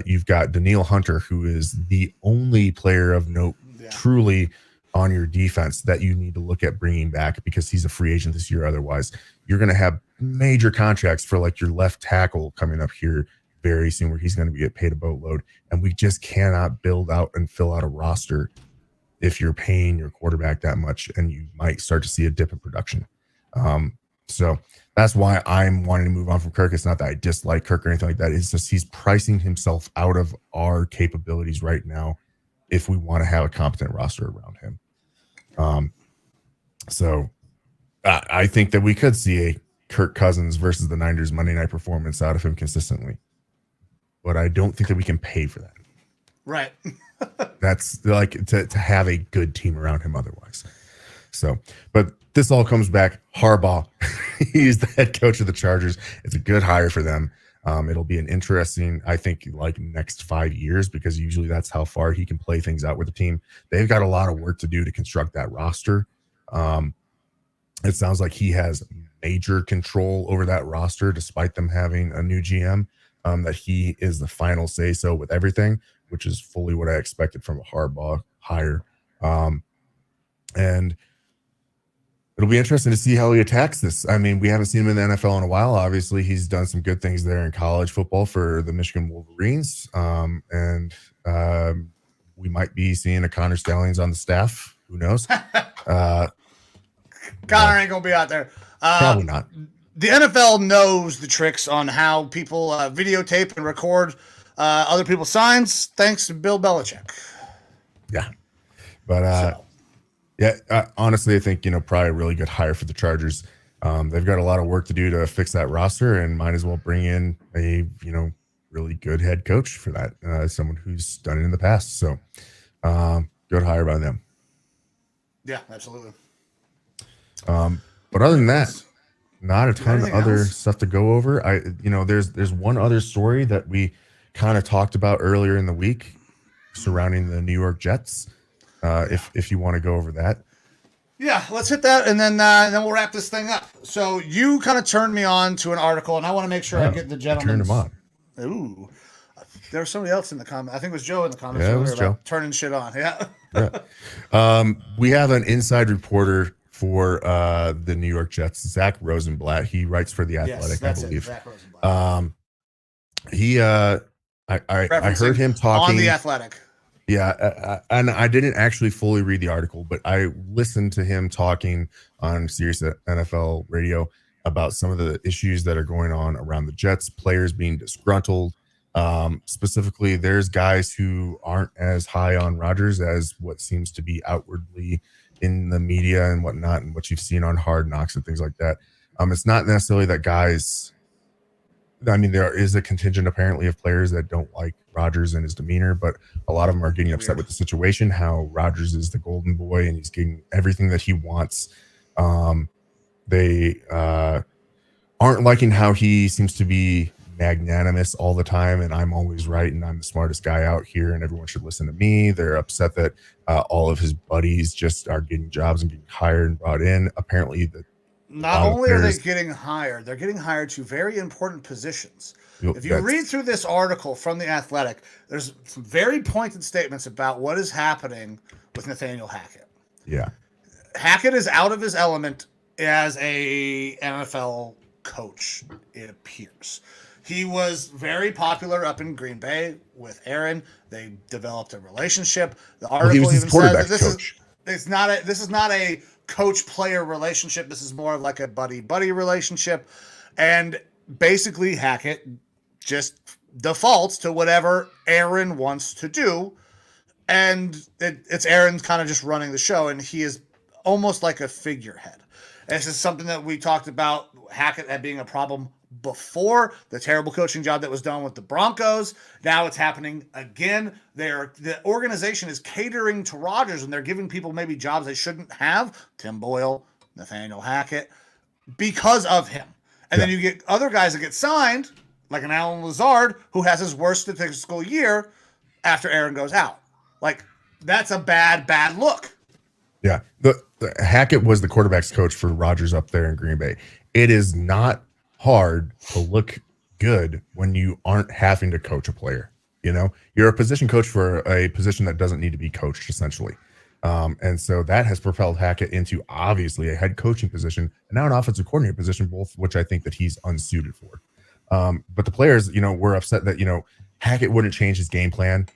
You've got Danielle Hunter, who is the only player of note truly on your defense that you need to look at bringing back, because he's a free agent this year. Otherwise, you're going to have major contracts for like your left tackle coming up here very soon, where he's going to get paid a boatload. And we just cannot build out and fill out a roster if you're paying your quarterback that much, and you might start to see a dip in production. So that's why I'm wanting to move on from Kirk. It's not that I dislike Kirk or anything like that. It's just he's pricing himself out of our capabilities right now if we want to have a competent roster around him. So I think that we could see a Kirk Cousins versus the Niners Monday night performance out of him consistently, but I don't think that we can pay for that. Right. That's like to have a good team around him otherwise. So, but this all comes back. Harbaugh, he's the head coach of the Chargers. It's a good hire for them. It'll be an interesting, I think, like next 5 years, because usually that's how far he can play things out with the team. They've got a lot of work to do to construct that roster. It sounds like he has major control over that roster, despite them having a new GM, that he is the final say so with everything, which is fully what I expected from a Harbaugh hire. And it'll be interesting to see how he attacks this. I mean, we haven't seen him in the NFL in a while. Obviously, he's done some good things there in college football for the Michigan Wolverines. And we might be seeing a Connor Stallings on the staff. Who knows? Connor ain't going to be out there. Probably not. The NFL knows the tricks on how people videotape and record other people's signs, thanks to Bill Belichick. Yeah. But honestly, I think, probably a really good hire for the Chargers. They've got a lot of work to do to fix that roster, and might as well bring in a, really good head coach for that, someone who's done it in the past. So good hire by them. Yeah, absolutely. But other than that, not a ton of Anything other else? stuff to go over. There's one other story that we kind of talked about earlier in the week surrounding the New York Jets. If you want to go over that. Yeah, let's hit that, and then we'll wrap this thing up. So you kind of turned me on to an article, and I want to make sure I get the gentleman's. Turned him on. Ooh, there was somebody else in the comment. I think it was Joe in the comments. Yeah, it was Joe. Turning shit on. Yeah. We have an inside reporter for the New York Jets, Zach Rosenblatt. He writes for The Athletic, I believe. Zach Rosenblatt. I heard him talking on The Athletic. Yeah, and I didn't actually fully read the article, but I listened to him talking on Sirius NFL radio about some of the issues that are going on around the Jets, players being disgruntled. Specifically, there's guys who aren't as high on Rodgers as what seems to be outwardly in the media and whatnot, and what you've seen on Hard Knocks and things like that. It's not necessarily that guys. I mean, there is a contingent apparently of players that don't like Rodgers and his demeanor, but a lot of them are getting upset with the situation, how Rodgers is the golden boy and he's getting everything that he wants. They aren't liking how he seems to be magnanimous all the time, and I'm always right, and I'm the smartest guy out here, and everyone should listen to me. They're upset that all of his buddies just are getting jobs and getting hired and brought in. Apparently, not only are they getting hired, they're getting hired to very important positions. If you read through this article from The Athletic, there's some very pointed statements about what is happening with Nathaniel Hackett. Yeah. Hackett is out of his element as a NFL coach, it appears. He was very popular up in Green Bay with Aaron. They developed a relationship. The article even says that this is not a coach-player relationship. This is more of like a buddy-buddy relationship. And basically Hackett just defaults to whatever Aaron wants to do. And it's Aaron kind of just running the show, and he is almost like a figurehead. And this is something that we talked about Hackett being a problem before, the terrible coaching job that was done with the Broncos. Now it's happening again. The organization is catering to Rodgers, and they're giving people maybe jobs they shouldn't have. Tim Boyle, Nathaniel Hackett, because of him. And then you get other guys that get signed, like an Alan Lazard, who has his worst statistical year after Aaron goes out. Like, that's a bad look. Yeah. The Hackett was the quarterback's coach for Rodgers up there in Green Bay. It is not hard to look good when you aren't having to coach a player. You know, you're a position coach for a position that doesn't need to be coached, essentially. And so that has propelled Hackett into obviously a head coaching position and now an offensive coordinator position, both which I think that he's unsuited for. But the players, were upset that, Hackett wouldn't change his game plan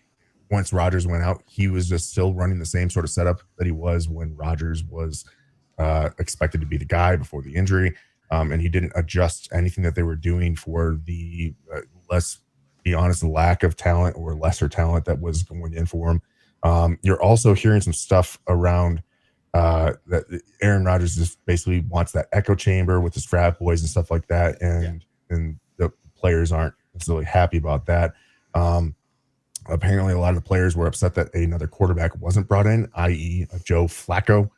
once Rodgers went out. He was just still running the same sort of setup that he was when Rodgers was expected to be the guy before the injury. And he didn't adjust anything that they were doing for the, let's be honest, the lack of talent or lesser talent that was going in for him. You're also hearing some stuff around that Aaron Rodgers just basically wants that echo chamber with his frat boys and stuff like that. And the players aren't necessarily happy about that. Apparently, a lot of the players were upset that another quarterback wasn't brought in, i.e. Joe Flacco,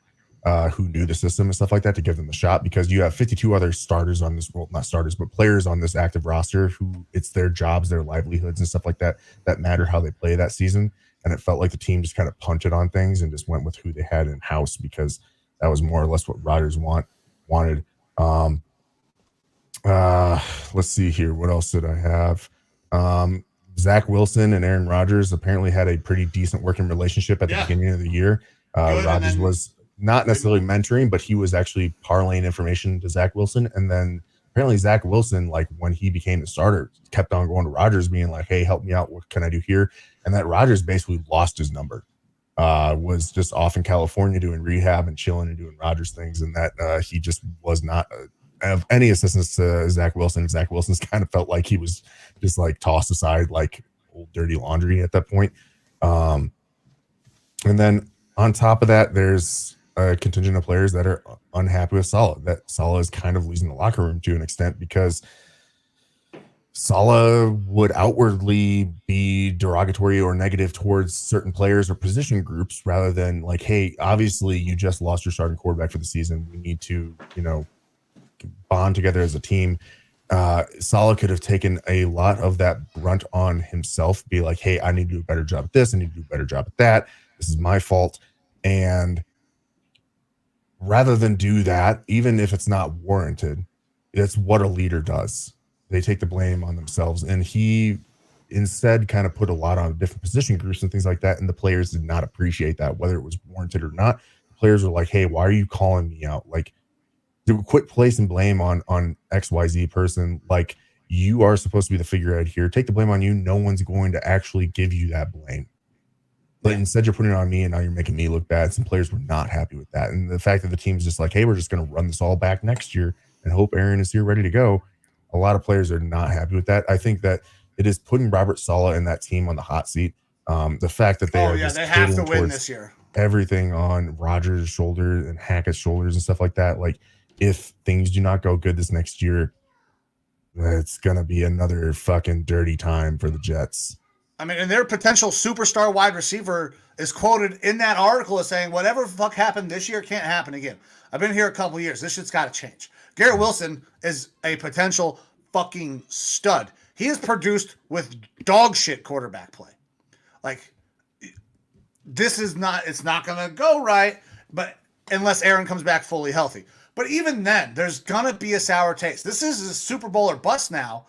who knew the system and stuff like that, to give them a shot, because you have 52 other starters on this, well, not starters, but players on this active roster who it's their jobs, their livelihoods and stuff like that matter how they play that season. And it felt like the team just kind of punted on things and just went with who they had in house, because that was more or less what Rodgers wanted. Let's see here. What else did I have? Zach Wilson and Aaron Rodgers apparently had a pretty decent working relationship at the beginning of the year. Rodgers was not necessarily mentoring, but he was actually parlaying information to Zach Wilson. And then apparently Zach Wilson, like when he became the starter, kept on going to Rodgers being like, hey, help me out. What can I do here? And that Rodgers basically lost his number, was just off in California doing rehab and chilling and doing Rodgers things. And that he just was not of any assistance to Zach Wilson. Zach Wilson's kind of felt like he was just like tossed aside like old dirty laundry at that point. And then on top of that, there's a contingent of players that are unhappy with Saleh. That Saleh is kind of losing the locker room to an extent, because Saleh would outwardly be derogatory or negative towards certain players or position groups, rather than like, hey, obviously you just lost your starting quarterback for the season. We need to, bond together as a team. Saleh could have taken a lot of that brunt on himself, be like, hey, I need to do a better job at this. I need to do a better job at that. This is my fault. And rather than do that, even if it's not warranted, that's what a leader does. They take the blame on themselves. And he instead kind of put a lot on different position groups and things like that. And the players did not appreciate that, whether it was warranted or not. The players were like, hey, why are you calling me out? Like, to quit placing blame on XYZ person. Like, you are supposed to be the figurehead here. Take the blame on you. No one's going to actually give you that blame. But instead, you're putting it on me, and now you're making me look bad. Some players were not happy with that. And the fact that the team's just like, hey, we're just going to run this all back next year and hope Aaron is here ready to go. A lot of players are not happy with that. I think that it is putting Robert Saleh and that team on the hot seat. The fact that they they have to win this year. Everything on Rodgers' shoulders and Hackett's shoulders and stuff like that. Like, if things do not go good this next year, it's going to be another fucking dirty time for the Jets. I mean, and their potential superstar wide receiver is quoted in that article as saying, whatever the fuck happened this year can't happen again. I've been here a couple of years. This shit's got to change. Garrett Wilson is a potential fucking stud. He is produced with dog shit quarterback play. Like, it's not going to go right, but unless Aaron comes back fully healthy. But even then, there's going to be a sour taste. This is a Super Bowl or bust now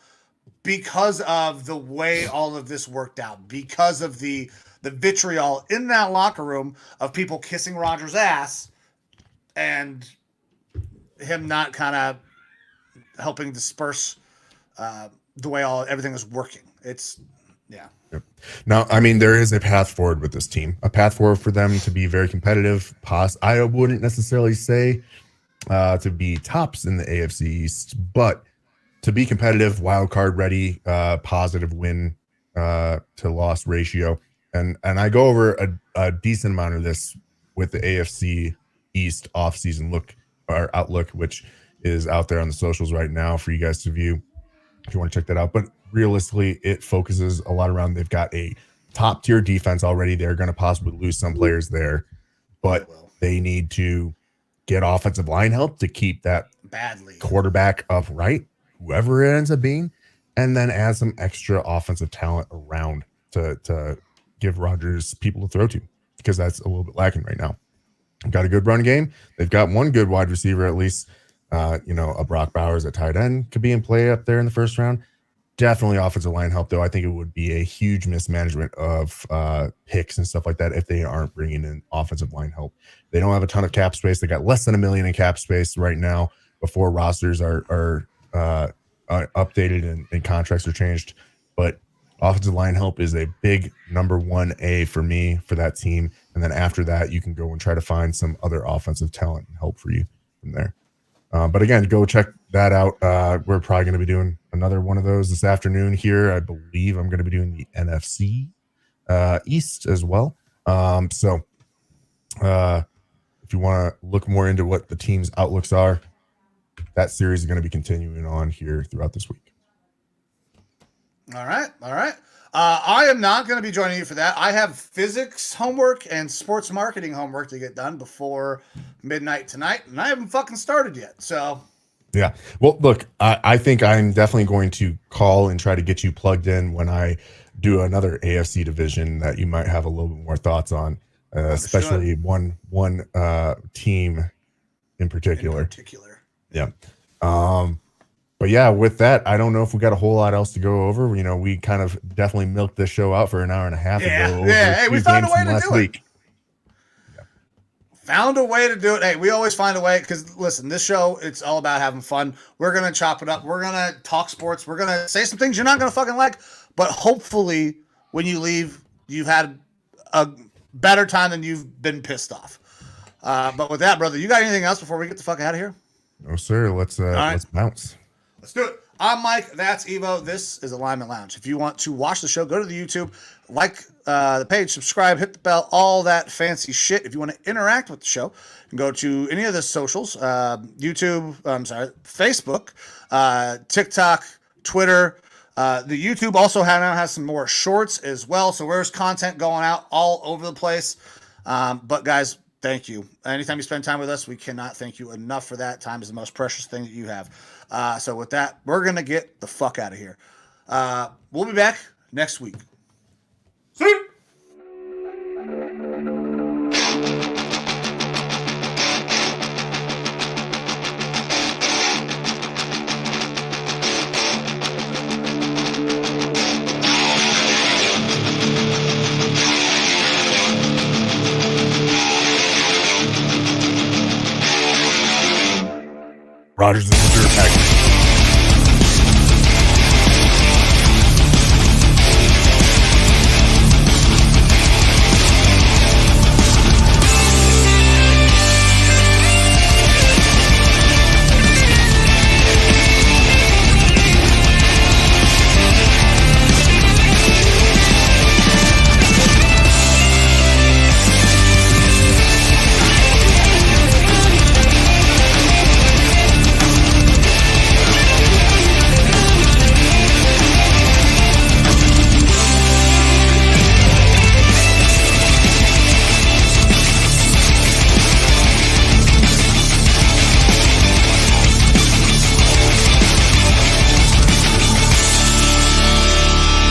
because of the way all of this worked out, because of the vitriol in that locker room of people kissing Rodgers' ass and him not kind of helping disperse the way everything is working. It's, yeah. Yep. Now, I mean, there is a path forward with this team, a path forward for them to be very competitive. I wouldn't necessarily say to be tops in the AFC East, but to be competitive, wild card ready, positive win to loss ratio. And I go over a decent amount of this with the AFC East offseason outlook, which is out there on the socials right now for you guys to view if you want to check that out. But realistically, it focuses a lot around, they've got a top tier defense already. They're going to possibly lose some players there, but they need to get offensive line help to keep that quarterback upright, whoever it ends up being, and then add some extra offensive talent around to give Rodgers people to throw to, because that's a little bit lacking right now. Got a good run game. They've got one good wide receiver, at least. A Brock Bowers at tight end could be in play up there in the first round. Definitely offensive line help, though. I think it would be a huge mismanagement of picks and stuff like that if they aren't bringing in offensive line help. They don't have a ton of cap space. They got less than $1 million in cap space right now before rosters are updated and contracts are changed. But offensive line help is a big number 1A for me for that team. And then after that, you can go and try to find some other offensive talent and help for you from there. But again, go check that out. We're probably going to be doing another one of those this afternoon here. I believe I'm going to be doing the NFC East as well. So if you want to look more into what the team's outlooks are, that series is going to be continuing on here throughout this week. All right. I am not going to be joining you for that. I have physics homework and sports marketing homework to get done before midnight tonight, and I haven't fucking started yet. So, yeah. Well, look, I think I'm definitely going to call and try to get you plugged in when I do another AFC division that you might have a little bit more thoughts on, especially one team in particular. Yeah. But yeah, with that, I don't know if we got a whole lot else to go over. You know, we kind of definitely milked this show out for an hour and a half ago. Yeah. Hey, we found a way to do it. Yeah. Found a way to do it. Hey, we always find a way because, listen, this show, it's all about having fun. We're going to chop it up. We're going to talk sports. We're going to say some things you're not going to fucking like. But hopefully, when you leave, you've had a better time than you've been pissed off. But with that, brother, you got anything else before we get the fuck out of here? No, sir. Let's bounce. Let's do it. I'm Mike. That's Evo. This is Alignment Lounge. If you want to watch the show, go to the YouTube, like the page, subscribe, hit the bell, all that fancy shit. If you want to interact with the show, you can go to any of the socials, Facebook, TikTok, Twitter. The YouTube also now has some more shorts as well. So there's content going out all over the place. But guys, Thank you. Anytime you spend time with us, we cannot thank you enough for that. Time is the most precious thing that you have. So with that, we're going to get the fuck out of here. We'll be back next week. See you. Rogers is